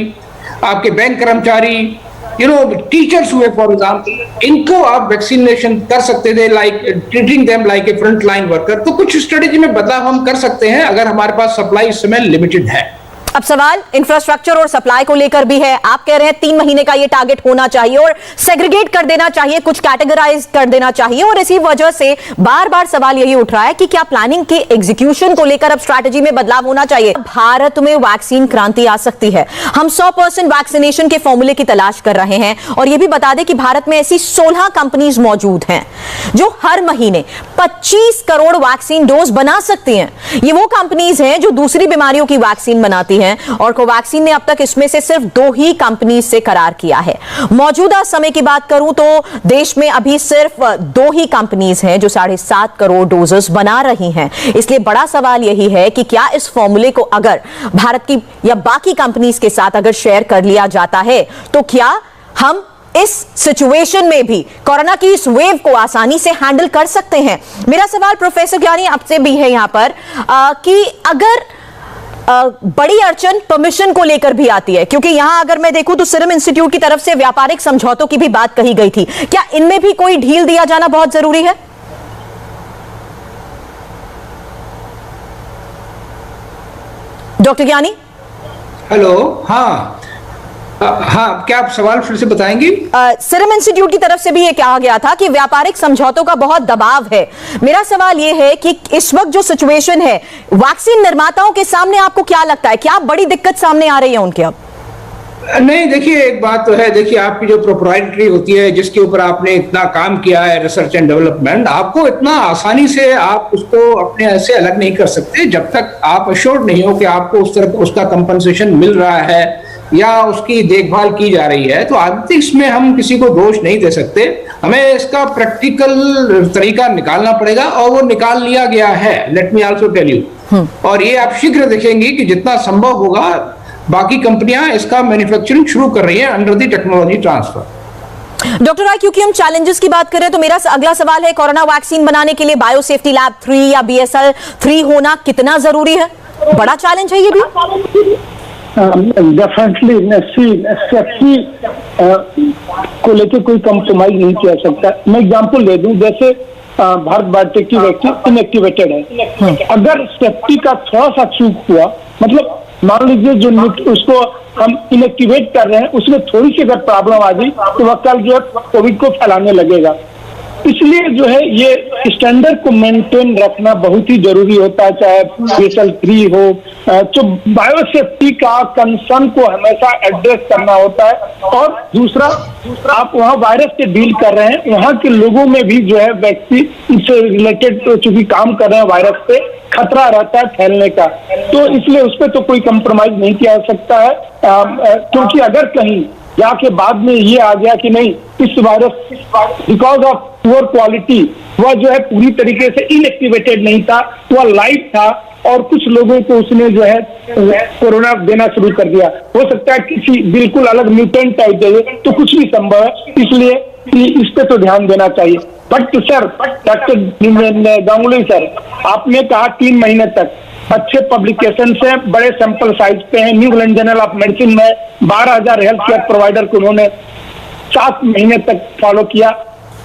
आपके बैंक कर्मचारी, टीचर्स हुए फॉर एग्जांपल, इनको आप वैक्सीनेशन कर सकते थे, like treating them like a frontline worker. तो कुछ स्ट्रेटेजी में बदलाव हम कर सकते हैं अगर हमारे पास सप्लाई इस समय लिमिटेड है। अब सवाल इंफ्रास्ट्रक्चर और सप्लाई को लेकर भी है। आप कह रहे हैं 3 महीने का ये टारगेट होना चाहिए और सेग्रीगेट कर देना चाहिए, कुछ कैटेगराइज कर देना चाहिए, और इसी वजह से बार बार सवाल यही उठ रहा है कि क्या प्लानिंग के एग्जीक्यूशन को लेकर अब स्ट्रैटेजी में बदलाव होना चाहिए? भारत में वैक्सीन क्रांति आ सकती है। हम 100% वैक्सीनेशन के फॉर्मूले की तलाश कर रहे हैं, और यह भी बता दें कि भारत में ऐसी 16 कंपनीज मौजूद हैं जो हर महीने 25 करोड़ वैक्सीन डोज बना सकती हैं। ये वो कंपनीज हैं जो दूसरी बीमारियों की वैक्सीन बनाती हैं, और कोवैक्सीन ने अब तक इसमें से सिर्फ 2 ही कंपनी से करार किया है। मौजूदा समय की बात करूं तो देश में अभी सिर्फ 2 ही कंपनीज हैं जो 7.5 करोड़ डोजेस बना रही हैं। इसलिए बड़ा सवाल यही है कि क्या इस फॉर्मूले को अगर भारत की या बाकी कंपनीज के साथ अगर शेयर कर लिया जाता है तो क्या हम इस सिचुएशन में भी कोरोना की इस वेव को आसानी से हैंडल कर सकते हैं? मेरा सवाल प्रोफेसर ज्ञानी आपसे भी है यहां पर कि अगर बड़ी अड़चन परमिशन को लेकर भी आती है, क्योंकि यहां अगर मैं देखूं तो सीरम इंस्टीट्यूट की तरफ से व्यापारिक समझौतों की भी बात कही गई थी, क्या इनमें भी कोई ढील दिया जाना बहुत जरूरी है? डॉक्टर ज्ञानी, हेलो। हाँ, क्या आप सवाल फिर से बताएंगी? सीरम इंस्टीट्यूट की तरफ से भी ये कहा गया था कि व्यापारिक समझौतों का बहुत दबाव है। मेरा सवाल ये है कि इस वक्त जो सिचुएशन है वैक्सीन निर्माताओं के सामने, आपको क्या लगता है, क्या बड़ी दिक्कत सामने आ रही है उनके? अब नहीं, देखिए एक बात तो है, देखिए आपकी जो प्रोप्राइटरी होती है, जिसके ऊपर आपने इतना काम किया है, रिसर्च एंड डेवलपमेंट, आपको इतना आसानी से आप उसको अपने ऐसे अलग नहीं कर सकते जब तक आप अश्योर्ड नहीं हो कि आपको उस तरह उसका कंपनसेशन मिल रहा है या उसकी देखभाल की जा रही है। तो आगे इसमें हम किसी को दोष नहीं दे सकते, हमें इसका प्रैक्टिकल तरीका निकालना पड़ेगा, और वो निकाल लिया गया है। Let me also tell you, और ये आप शीघ्र देखेंगे कि जितना संभव होगा बाकी कंपनियां इसका मैन्युफैक्चरिंग शुरू कर रही हैं under the technology transfer. Doctor Rai, क्योंकि हम चैलेंजेस की बात कर रहे हैं तो मेरा अगला सवाल है, कोरोना वैक्सीन बनाने के लिए बायोसेफ्टी लैब 3 या BSL 3 होना कितना जरूरी है? बड़ा चैलेंज है ये भी। डेफिनेटली सेफ्टी को लेकर कोई कॉम्प्रोमाइज नहीं किया सकता। मैं एग्जांपल दे दूं, जैसे भारत बायोटेक की वैक्सीन इनएक्टिवेटेड है, अगर सेफ्टी का थोड़ा सा चूक हुआ, मतलब मान लीजिए जो उसको हम इनएक्टिवेट कर रहे हैं उसमें थोड़ी सी अगर प्रॉब्लम आ गई तो वह कल जो है कोविड को फैलाने लगेगा। इसलिए जो है ये स्टैंडर्ड को मेंटेन रखना बहुत ही जरूरी होता है, चाहे BSL 3 हो। तो बायोसेफ्टी का कंसर्न को हमेशा एड्रेस करना होता है। और दूसरा, आप वहाँ वायरस से डील कर रहे हैं, वहाँ के लोगों में भी जो है वैक्सीन से रिलेटेड चूंकि काम कर रहे हैं, वायरस से खतरा रहता है फैलने का, तो इसलिए उस पर तो कोई कंप्रोमाइज नहीं किया जा सकता है। क्योंकि अगर कहीं जाके बाद में ये आ गया कि नहीं, इस virus because of poor quality वह जो है पूरी तरीके से इनएक्टिवेटेड नहीं था, वह लाइट था, और कुछ लोगों को उसने जो है कोरोना देना शुरू कर दिया। हो सकता है किसी बिल्कुल अलग म्यूटेंट टाइप दे, तो कुछ भी संभव है, इसलिए इस पे तो ध्यान देना चाहिए। But sir, doctor Ganguly sir, आपने कहा 3 महीने तक, अच्छे पब्लिकेशन से बड़े सैंपल साइज पे हैं। New England journal of medicine में 12,000 हेल्थ केयर प्रोवाइडर को उन्होंने 7 महीने तक फॉलो किया।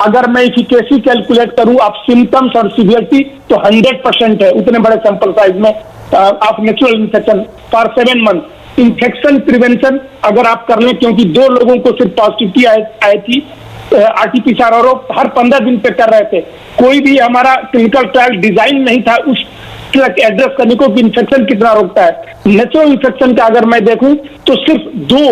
अगर मैं इफिकेसी कैलकुलेट करूं आप सिम्टम्स और सीवियरिटी, तो 100% है उतने बड़े सैंपल साइज में of natural infection for 7 month. Infection prevention अगर आप कर लें, क्योंकि 2 लोगों को सिर्फ पॉजिटिविटी आई थी RT-PCR, और वो हर 15 दिन पे कर रहे थे। कोई भी हमारा क्लिनिकल ट्रायल डिजाइन नहीं था उस एड्रेस करने को कि इन्फेक्शन कितना रोकता है। नेचुरल इन्फेक्शन का अगर मैं देखूं तो सिर्फ 2,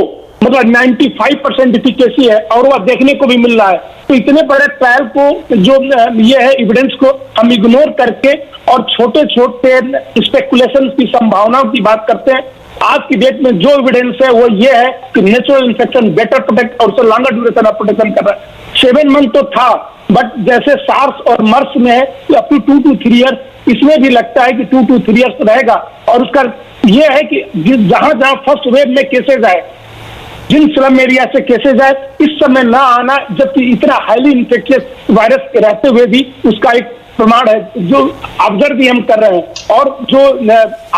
मतलब 95% इफिकेसी है, और वह देखने को भी मिल रहा है। तो इतने बड़े ट्रायल को जो ये है एविडेंस को हम इग्नोर करके और छोटे छोटे स्पेकुलेशन की संभावनाओं की बात करते हैं। आज की डेट में जो एविडेंस है वो ये है कि नेचुरल इन्फेक्शन बेटर प्रोटेक्ट और उससे लॉन्गर ड्यूरेशन ऑफ प्रोटेक्शन कर रहा है। 7 मंथ तो था, बट जैसे सार्स और मर्स में है अप टू 2 to 3 ईयर्स, इसमें भी लगता है कि 2 to 3 ईयर्स रहेगा। और उसका ये है कि जहां जहां फर्स्ट वेव में केसेज आए, जिन स्लम एरिया से केसेज आए, इस समय ना आना, जबकि इतना हाईली इन्फेक्शियस वायरस रहते हुए भी उसका एक प्रमाण है जो ऑब्जर्व भी हम कर रहे हैं। और जो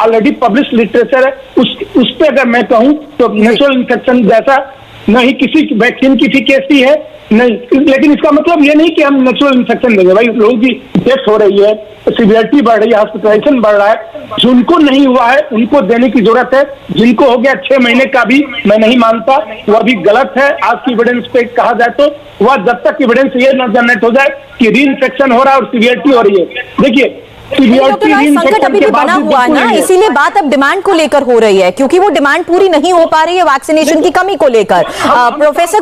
ऑलरेडी पब्लिश लिटरेचर है उस पे अगर मैं कहूं तो नेचुरल इन्फेक्शन जैसा नहीं किसी वैक्सीन की इफिकेसी है नहीं। लेकिन इसका मतलब ये नहीं कि हम नेचुरल इन्फेक्शन देंगे। भाई लोगों की डेथ हो रही है, सीवियरिटी बढ़ रही है, हॉस्पिटलाइजेशन बढ़ रहा है, जिनको नहीं हुआ है उनको देने की जरूरत है। जिनको हो गया 6 महीने का भी मैं नहीं मानता, वह भी गलत है। आज की एविडेंस पे कहा जाए तो वह जब तक एविडेंस ये न जनरेट हो जाए कि री इन्फेक्शन हो रहा है और सीवियरिटी हो रही है। देखिए संकट अभी भी बना हुआ है ना, इसीलिए बात अब डिमांड को लेकर हो रही है, क्योंकि वो डिमांड पूरी नहीं हो पा रही है वैक्सीनेशन की कमी को लेकर। प्रोफेसर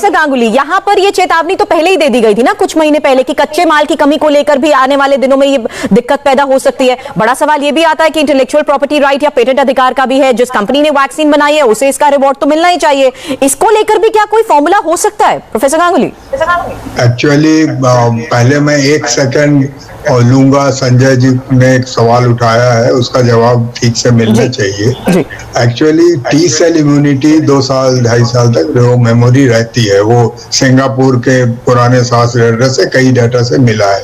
गांगुली, यहाँ पर ये चेतावनी तो पहले ही दे दी गई थी ना कुछ महीने पहले कि कच्चे माल की कमी को लेकर भी आने वाले दिनों में ये दिक्कत पैदा हो सकती है। बड़ा सवाल ये भी आता है कि इंटेलेक्चुअल प्रॉपर्टी राइट या पेटेंट अधिकार का भी है। जिस कंपनी ने वैक्सीन बनाई है उसे इसका रिवॉर्ड तो मिलना ही चाहिए। इसको लेकर भी क्या कोई फॉर्मूला हो सकता है प्रोफेसर गांगुली? एक्चुअली पहले मैं 1 सेकंड लूंगा। संजय जी ने एक सवाल उठाया है, उसका जवाब ठीक से मिलना चाहिए। एक्चुअली टी सेल इम्यूनिटी 2 साल 2.5 साल तक वो मेमोरी रहती है। वो सिंगापुर के पुराने सांस डाटा से कई डाटा से मिला है।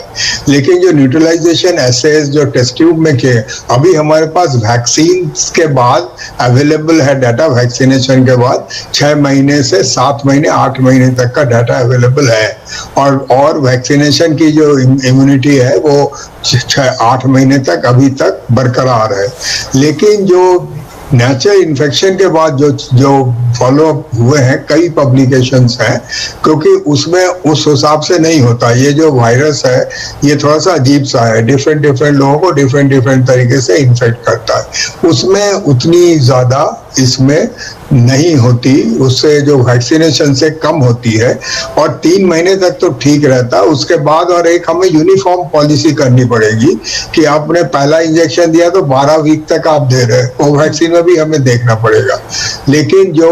लेकिन जो न्यूट्रलाइजेशन एसेज जो टेस्ट ट्यूब में किए, अभी हमारे पास वैक्सीन के बाद अवेलेबल है डाटा। वैक्सीनेशन के बाद 6 महीने से 7 महीने 8 महीने तक का डाटा अवेलेबल है। और वैक्सीनेशन की जो इम्यूनिटी है वो 6-8 महीने तक अभी तक बरकरार है। लेकिन जो नेचुरल इन्फेक्शन के बाद जो फॉलोअप हुए हैं, कई पब्लिकेशंस हैं, क्योंकि उसमें उस हिसाब से नहीं होता। ये जो वायरस है ये थोड़ा सा अजीब सा है, डिफरेंट लोगों को डिफरेंट तरीके से इन्फेक्ट करता है। उसमें उतनी ज्यादा इसमें नहीं होती, उससे जो वैक्सीनेशन से कम होती है। और 3 महीने तक तो ठीक रहता है। उसके बाद और एक हमें यूनिफॉर्म पॉलिसी करनी पड़ेगी कि आपने पहला इंजेक्शन दिया तो 12 वीक तक आप दे रहे हैं, वो वैक्सीन में भी हमें देखना पड़ेगा। लेकिन जो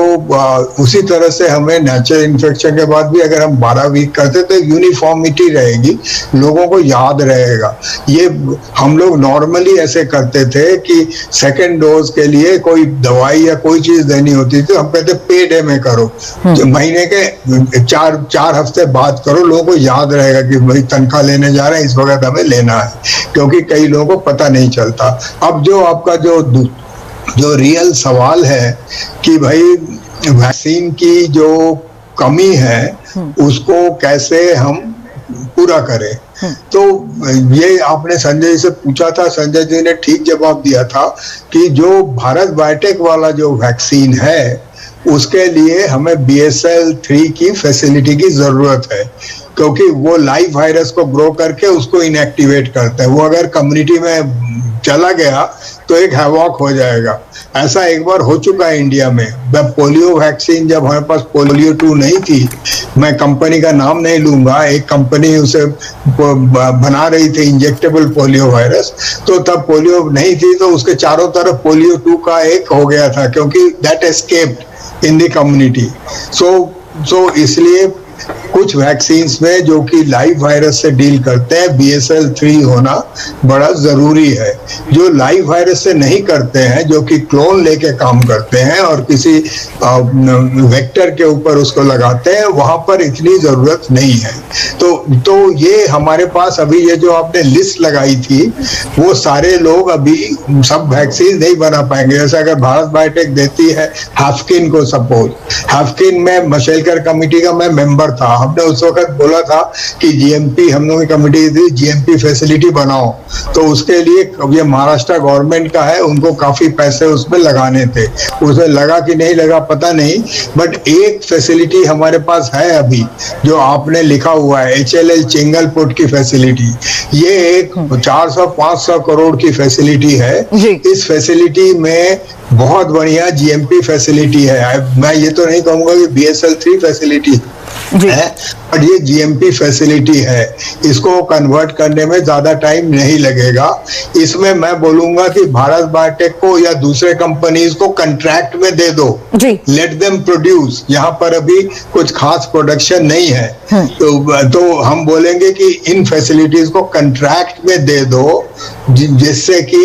उसी तरह से हमें नेचुरल इन्फेक्शन के बाद भी अगर हम 12 वीक करते तो यूनिफॉर्मिटी रहेगी, लोगों को याद रहेगा। ये हम लोग नॉर्मली ऐसे करते थे कि 2nd डोज के लिए कोई दवाई या कोई चीज देनी होती थी, हम कहते पे डे में करो, महीने के 4 हफ्ते बाद करो, लोगों को याद रहेगा कि भाई तनख्वाह लेने जा रहे हैं, इस वक्त हमें लेना है, क्योंकि कई लोगों को पता नहीं चलता। अब जो आपका जो रियल सवाल है कि भाई वैक्सीन की जो कमी है उसको कैसे हम पूरा करें, तो ये आपने संजय जी से पूछा था। संजय जी ने ठीक जवाब दिया था कि जो भारत बायोटेक वाला जो वैक्सीन है उसके लिए हमें BSL-3 की फैसिलिटी की जरूरत है, क्योंकि वो लाइव वायरस को ग्रो करके उसको इनएक्टिवेट करता है। वो अगर कम्युनिटी में चला गया तो एक हैवॉक हो जाएगा। ऐसा एक बार हो चुका है इंडिया में। पोलियो वैक्सीन जब हमारे पास पोलियो 2 नहीं थी, मैं कंपनी का नाम नहीं लूंगा, एक कंपनी उसे बना रही थी इंजेक्टेबल पोलियो वायरस, तो तब पोलियो नहीं थी तो उसके चारों तरफ पोलियो 2 का एक हो गया था, क्योंकि that escaped in the community. So इसलिए कुछ वैक्सीन में जो कि लाइव वायरस से डील करते हैं BSL-3 होना बड़ा जरूरी है। जो लाइव वायरस से नहीं करते हैं, जो कि क्लोन लेके काम करते हैं और किसी वेक्टर के ऊपर उसको लगाते हैं, वहां पर इतनी जरूरत नहीं है। तो ये हमारे पास अभी ये जो आपने लिस्ट लगाई थी, वो सारे लोग अभी सब वैक्सीन नहीं बना पाएंगे। जैसे अगर भारत बायोटेक देती है हाफकिन को, सपोज हाफकिन में मशेलकर कमेटी का मैं मेंबर था, हमने उस वक्त बोला था कि GMP, हम लोगों की कमेटी थी, GMP फैसिलिटी बनाओ, तो उसके लिए ये महाराष्ट्र गवर्नमेंट का है, उनको काफी पैसे उसमें लगाने थे। उसमें लगा कि नहीं लगा पता नहीं, बट एक फैसिलिटी हमारे पास है अभी जो आपने लिखा हुआ है, HLL चिंगलपुट की फैसिलिटी। ये एक 400-500 करोड़ की फैसिलिटी है। इस फैसिलिटी में बहुत बढ़िया GMP फैसिलिटी है। मैं ये तो नहीं कहूंगा कि BSL-3 फैसिलिटी है, बट ये GMP फैसिलिटी है। इसको कन्वर्ट करने में ज्यादा टाइम नहीं लगेगा। इसमें मैं बोलूंगा कि भारत बायोटेक को या दूसरे कंपनीज को कंट्रैक्ट में दे दो, लेट देम प्रोड्यूस। यहाँ पर अभी कुछ खास प्रोडक्शन नहीं है, तो हम बोलेंगे कि इन फैसिलिटीज को कंट्रैक्ट में दे दो, जिससे कि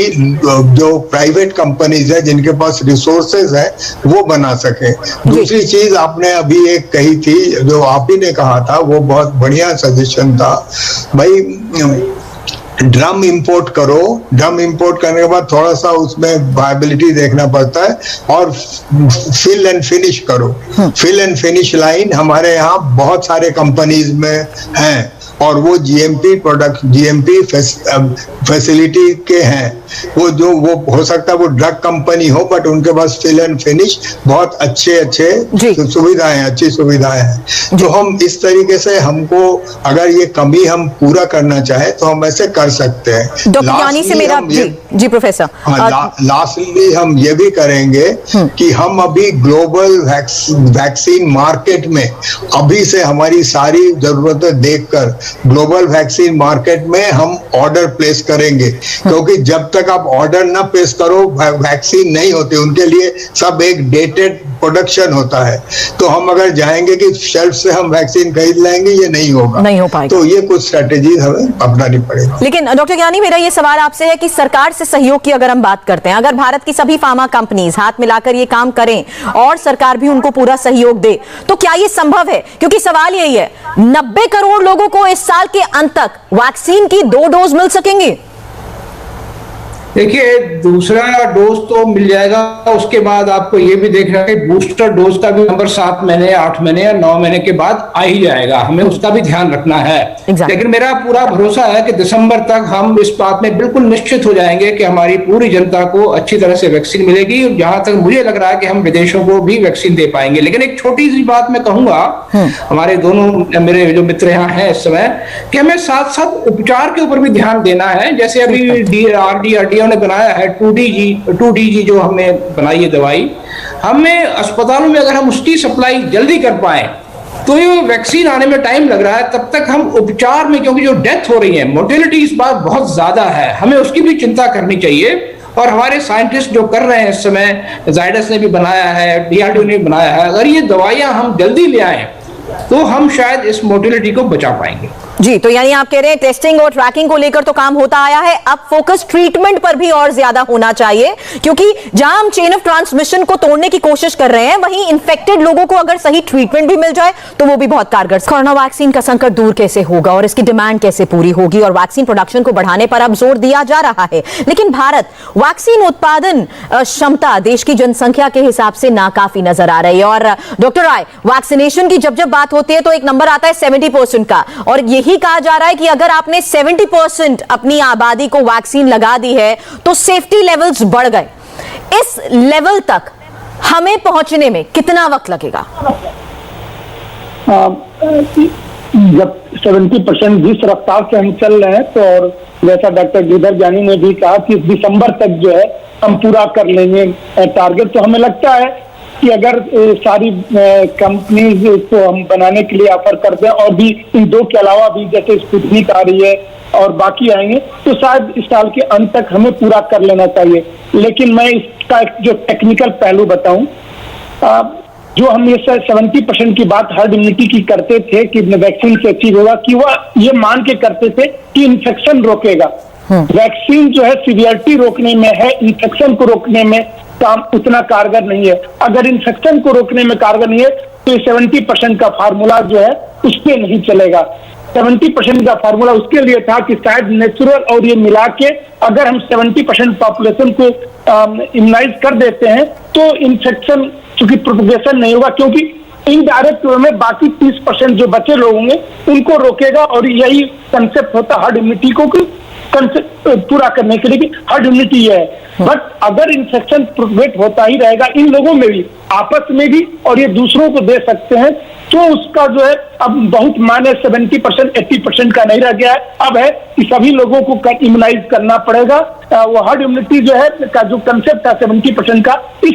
जो प्राइवेट कंपनीज है जिनके पास रिसोर्सेज है वो बना सके। दूसरी चीज आपने अभी एक कही थी, जो आप ही ने कहा था, वो बहुत बढ़िया सजेशन था भाई, ड्रम इंपोर्ट करो। ड्रम इंपोर्ट करने के बाद थोड़ा सा उसमें वायबिलिटी देखना पड़ता है, और फिल एंड फिनिश करो। फिल एंड फिनिश लाइन हमारे यहाँ बहुत सारे कंपनीज में हैं, और वो GMP प्रोडक्ट, GMP फैसिलिटी के हैं। वो हो सकता है वो ड्रग कंपनी हो, बट उनके पास फिल एंड फिनिश बहुत अच्छे सुविधाएं हैं, अच्छी सुविधाएं हैं। तो हम इस तरीके से, हमको अगर ये कमी हम पूरा करना चाहे तो हम ऐसे कर सकते हैं। डॉक्टर यानी से मेरा जी प्रोफेसर, लास्टली हम ये भी करेंगे कि हम अभी ग्लोबल वैक्सीन मार्केट में अभी से हमारी सारी जरूरतें देखकर ग्लोबल वैक्सीन मार्केट में हम ऑर्डर प्लेस करेंगे, क्योंकि जब तक आप ऑर्डर ना प्लेस करो वैक्सीन नहीं होती। उनके लिए सब एक डेटेड प्रोडक्शन होता है। तो हम अगर जाएंगे कि शेल्फ से हम वैक्सीन खरीद लेंगे, ये नहीं होगा, नहीं हो पाएगा। तो ये कुछ स्ट्रेटेजी हमें अपनानी पड़ेगी। लेकिन डॉक्टर ज्ञानी, मेरा ये सवाल आपसे है कि सरकार से सहयोग की अगर हम बात करते हैं, अगर भारत की सभी फार्मा कंपनीज हाथ मिलाकर ये काम करें और सरकार भी उनको पूरा सहयोग दे, तो क्या ये संभव है? क्योंकि सवाल यही है, 90 करोड़ लोगों को इस साल के अंत तक वैक्सीन की 2 डोज मिल सकेंगे? देखिए, दूसरा डोज तो मिल जाएगा, उसके बाद आपको ये भी देखना है कि बूस्टर डोज का भी नंबर 7 महीने, 8 महीने या 9 महीने के बाद आ ही जाएगा। हमें उसका भी ध्यान रखना है। लेकिन मेरा पूरा भरोसा है कि दिसंबर तक हम इस बात में बिल्कुल निश्चित हो जाएंगे कि हमारी पूरी जनता को अच्छी तरह से वैक्सीन मिलेगी। जहां तक मुझे लग रहा है कि हम विदेशों को भी वैक्सीन दे पाएंगे। लेकिन एक छोटी सी बात मैं कहूंगा, हमारे दोनों मेरे जो मित्र यहाँ हैं इस समय, कि हमें साथ साथ उपचार के ऊपर भी ध्यान देना है। जैसे अभी RDO ने बनाया है 2DG जो हमें बनाई है दवाई, हमें अस्पतालों में अगर हम उसकी सप्लाई जल्दी कर पाए तो ये वैक्सीन आने में टाइम लग रहा है। तब तक हम उपचार में, क्योंकि जो डेथ हो रही है, मोर्टेलिटी इस बार बहुत ज्यादा है, हमें उसकी भी चिंता करनी चाहिए। और हमारे साइंटिस्ट जो कर रहे हैं इस समय, जायडस ने भी बनाया है, DRDO ने भी बनाया है, अगर ये दवाइयां हम जल्दी ले आए तो हम शायद इस मोर्टेलिटी को बचा पाएंगे। जी, तो यानी आप कह रहे हैं टेस्टिंग और ट्रैकिंग को लेकर तो काम होता आया है, अब फोकस ट्रीटमेंट पर भी और ज्यादा होना चाहिए, क्योंकि जहां हम चेन ऑफ ट्रांसमिशन को तोड़ने की कोशिश कर रहे हैं, वहीं इन्फेक्टेड लोगों को अगर सही ट्रीटमेंट भी मिल जाए तो वो भी बहुत कारगर। कोरोना वैक्सीन का संकट दूर कैसे होगा और इसकी डिमांड कैसे पूरी होगी, और वैक्सीन प्रोडक्शन को बढ़ाने पर अब जोर दिया जा रहा है। लेकिन भारत वैक्सीन उत्पादन क्षमता देश की जनसंख्या के हिसाब से नाकाफी नजर आ रही है। और डॉक्टर राय, वैक्सीनेशन की जब बात होती है तो एक नंबर आता है 70% का, और यही कहा जा रहा है कि अगर आपने 70% अपनी आबादी को वैक्सीन लगा दी है तो सेफ्टी लेवल्स बढ़ गए। इस लेवल तक हमें पहुंचने में कितना वक्त लगेगा? जब 70% जिस रफ्तार से हम चल रहे हैं, तो और जैसा डॉक्टर गिरधर ज्ञानी ने भी कहा कि दिसंबर तक जो है हम पूरा कर लेंगे टारगेट। तो हमें लगता है कि अगर सारी कंपनीज को हम बनाने के लिए ऑफर कर दें, और भी इन 2 के अलावा भी जैसे स्पुतनिक आ रही है और बाकी आएंगे, तो शायद इस साल के अंत तक हमें पूरा कर लेना चाहिए। लेकिन मैं इसका जो टेक्निकल पहलू बताऊं, जो हम ये 70% की बात हर्ड इम्यूनिटी की करते थे कि वैक्सीन से अचीव होगा, कि वह ये मान के करते थे कि इन्फेक्शन रोकेगा। वैक्सीन जो है सीवियरिटी रोकने में है, इन्फेक्शन को रोकने में काम उतना कारगर नहीं है। अगर इन्फेक्शन को रोकने में कारगर नहीं है तो 70% का फार्मूला जो है उस पर नहीं चलेगा। 70% का फार्मूला उसके लिए था कि शायद नेचुरल और ये मिला के अगर हम 70% पॉपुलेशन को इम्यूनाइज कर देते हैं तो इन्फेक्शन चूंकि प्रोपगेशन नहीं होगा, क्योंकि इनडायरेक्ट वे में बाकी 30% जो बचे लोग होंगे उनको रोकेगा। और यही कंसेप्ट होता है हर्ड इम्यूनिटी को पूरा करने के लिए कि हर्ड इम्यूनिटी है। बट अगर इन्फेक्शन प्रोपगेट होता ही रहेगा इन लोगों में भी, आपस में भी, और ये दूसरों को दे सकते हैं, तो उसका जो है अब बहुत माने 70% 80% का नहीं रह गया है। अब है कि सभी लोगों को इम्यूनाइज करना पड़ेगा। वो हर्ड इम्यूनिटी जो है का जो कंसेप्ट था 70% का, इस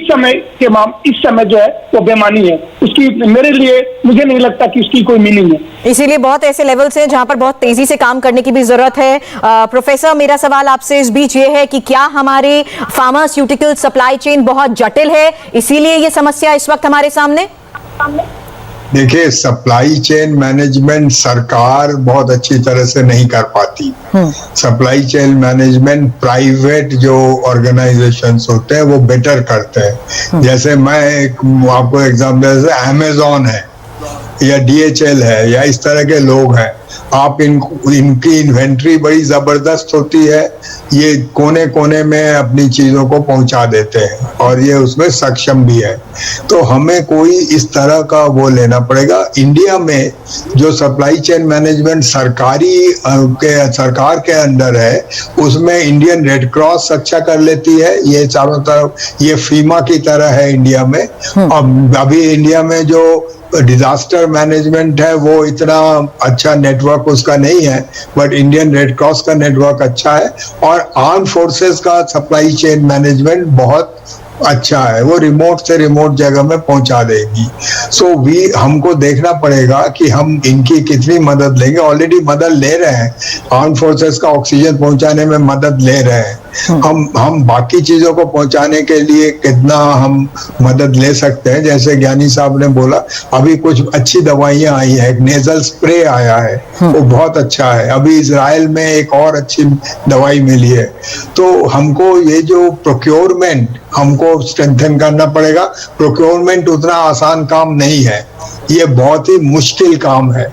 समय जो है वो बेमानी है। उसकी मेरे लिए मुझे नहीं लगता कि उसकी कोई मीनिंग है। इसीलिए बहुत ऐसे लेवल्स हैं जहां पर बहुत तेजी से काम करने की भी जरूरत है। प्रोफेसर, मेरा सवाल आपसे इस बीच ये है कि क्या हमारे फार्मास्यूटिकल सप्लाई चेन बहुत जटिल है, इसीलिए ये समस्या इस वक्त हमारे सामने? देखिए, सप्लाई चेन मैनेजमेंट सरकार बहुत अच्छी तरह से नहीं कर पाती। सप्लाई चेन मैनेजमेंट प्राइवेट जो ऑर्गेनाइजेशंस होते हैं वो बेटर करते हैं। जैसे मैं आपको एग्जांपल, जैसे अमेज़न है या DHL है या इस तरह के लोग हैं, आप इनकी इन्वेंट्री बड़ी जबरदस्त होती है, ये कोने कोने में अपनी चीजों को पहुंचा देते हैं और ये उसमें सक्षम भी है। तो हमें कोई इस तरह का वो लेना पड़ेगा। इंडिया में जो सप्लाई चेन मैनेजमेंट सरकार के अंडर है, उसमें इंडियन रेड क्रॉस अच्छा कर लेती है। ये चारों तरफ ये फीमा की तरह है इंडिया में। अब अभी इंडिया में जो डिजास्टर मैनेजमेंट है वो इतना अच्छा नेटवर्क उसका नहीं है, बट इंडियन रेड क्रॉस का नेटवर्क अच्छा है। और आर्म फोर्सेस का सप्लाई चेन मैनेजमेंट बहुत अच्छा है, वो रिमोट से रिमोट जगह में पहुंचा देगी। हमको देखना पड़ेगा कि हम इनकी कितनी मदद लेंगे। ऑलरेडी मदद ले रहे हैं, आर्म फोर्सेस का ऑक्सीजन पहुंचाने में मदद ले रहे हैं। हम बाकी चीजों को पहुंचाने के लिए कितना हम मदद ले सकते हैं, जैसे ज्ञानी साहब ने बोला, अभी कुछ अच्छी दवाइयां आई है, एक नेजल स्प्रे आया है, वो बहुत अच्छा है। अभी इजराइल में एक और अच्छी दवाई मिली है। तो हमको ये जो प्रोक्योरमेंट हमको स्ट्रेंथन करना पड़ेगा। प्रोक्योरमेंट उतना आसान काम नहीं है, ये बहुत ही मुश्किल काम है।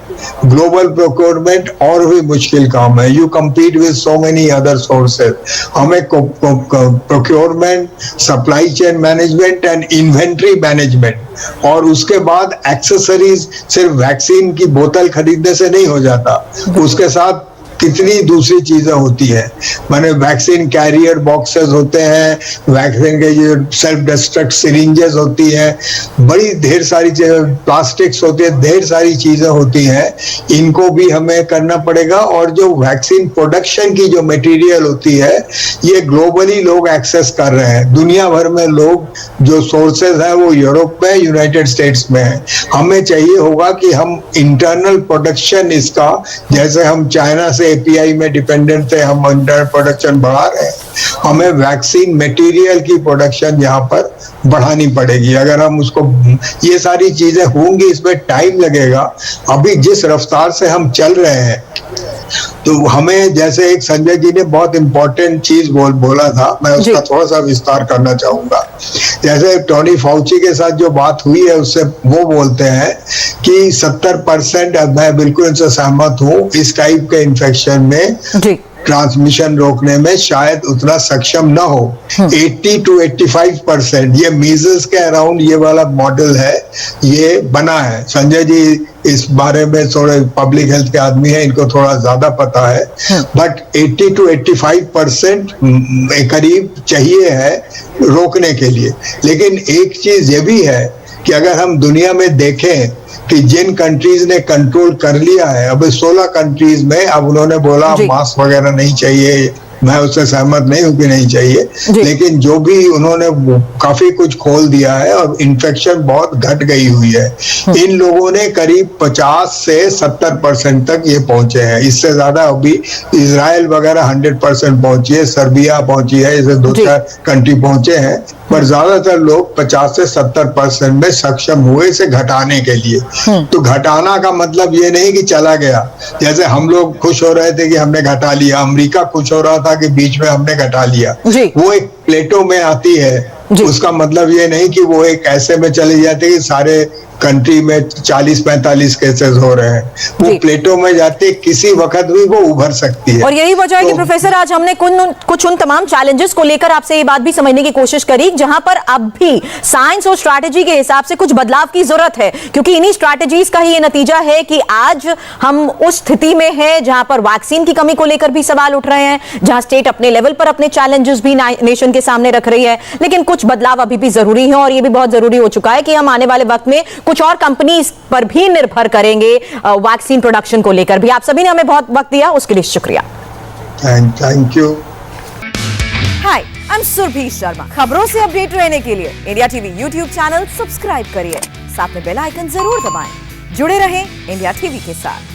ग्लोबल प्रोक्योरमेंट और भी मुश्किल काम है। You compete with so many other sources. हमें procurement, supply chain management and inventory management, और उसके बाद एक्सेसरीज, सिर्फ वैक्सीन की बोतल खरीदने से नहीं हो जाता, उसके साथ कितनी दूसरी चीजें होती है। माने वैक्सीन कैरियर बॉक्सेस होते हैं, वैक्सीन के जो सेल्फ डिस्ट्रक्ट सिरिंजेस होती है, बड़ी ढेर सारी चीजें, प्लास्टिक्स होती है, ढेर सारी चीजें होती हैं। इनको भी हमें करना पड़ेगा। और जो वैक्सीन प्रोडक्शन की जो मटेरियल होती है, ये ग्लोबली लोग एक्सेस कर रहे हैं। दुनिया भर में लोग जो सोर्सेज हैं वो यूरोप में, यूनाइटेड स्टेट्स में है। हमें चाहिए होगा कि हम इंटरनल प्रोडक्शन इसका, जैसे हम चाइना से API में डिपेंडेंट थे, हम इंटरनल प्रोडक्शन बढ़ा रहे हैं। हमें वैक्सीन मटेरियल की प्रोडक्शन यहाँ पर बढ़ानी पड़ेगी। अगर हम उसको, ये सारी चीजें होंगी, इसमें टाइम लगेगा। अभी जिस रफ्तार से हम चल रहे हैं, तो हमें, जैसे एक संजय जी ने बहुत इंपॉर्टेंट चीज बोला था, मैं उसका थोड़ा सा विस्तार करना चाहूंगा। जैसे टोनी फाउची के साथ जो बात हुई है, उससे वो बोलते हैं कि 70%, मैं बिल्कुल इनसे सहमत हूँ, इस टाइप के इन्फेक्शन में ट्रांसमिशन रोकने में शायद उतना सक्षम न हो। 80 to 85% ये मीजल्स के अराउंड ये वाला मॉडल है, ये बना है। संजय जी इस बारे में थोड़े पब्लिक हेल्थ के आदमी है, इनको थोड़ा ज्यादा पता है। बट 80 to 85% करीब चाहिए है रोकने के लिए। लेकिन एक चीज ये भी है कि अगर हम दुनिया में देखें कि जिन कंट्रीज ने कंट्रोल कर लिया है, अब 16 कंट्रीज में अब उन्होंने बोला मास्क वगैरह नहीं चाहिए, मैं उससे सहमत नहीं हूँ कि नहीं चाहिए, लेकिन जो भी उन्होंने काफी कुछ खोल दिया है और इन्फेक्शन बहुत घट गई हुई है। इन लोगों ने करीब 50 से 70% तक ये पहुंचे हैं, इससे ज्यादा अभी इजराइल वगैरह 100% पहुंची है, सर्बिया पहुंची है, इसे 2-4 कंट्री पहुंचे हैं, पर ज्यादातर लोग 50 से 70% में सक्षम हुए इसे घटाने के लिए। तो घटाना का मतलब ये नहीं कि चला गया, जैसे हम लोग खुश हो रहे थे कि हमने घटा लिया, अमेरिका खुश हो रहा था कि बीच में हमने घटा लिया, वो एक प्लेटो में आती है। उसका मतलब ये नहीं कि वो एक ऐसे में चली जाती है कि सारे कंट्री में 40-45 केसेस हो रहे हैं, वो प्लेटो में जाते किसी वक्त भी वो उभर सकती है। और यही वजह है कि प्रोफेसर आज हमने कुछ उन तमाम चैलेंजेस को लेकर आपसे ये बात भी समझने की कोशिश करी जहां पर अब भी साइंस और स्ट्रैटेजी के हिसाब से कुछ बदलाव की जरूरत है, क्योंकि इन्हीं स्ट्रैटेजीज का ही ये नतीजा है कि आज हम उस स्थिति में हैं जहां पर वैक्सीन की कमी को लेकर भी सवाल उठ रहे हैं, जहां स्टेट अपने लेवल पर अपने चैलेंजेस भी नेशन के सामने रख रही है, लेकिन कुछ बदलाव अभी भी जरूरी है। और ये भी बहुत जरूरी हो चुका है कि हम आने वाले वक्त में कुछ और कंपनीज पर भी निर्भर करेंगे वैक्सीन प्रोडक्शन को लेकर भी। आप सभी ने हमें बहुत वक्त दिया, उसके लिए शुक्रिया। Thank you. Hi, I am Surabhi Sharma. खबरों से अपडेट रहने के लिए India TV YouTube channel subscribe करिए, साथ में बेल आइकन जरूर दबाएं। जुड़े रहें इंडिया टीवी के साथ।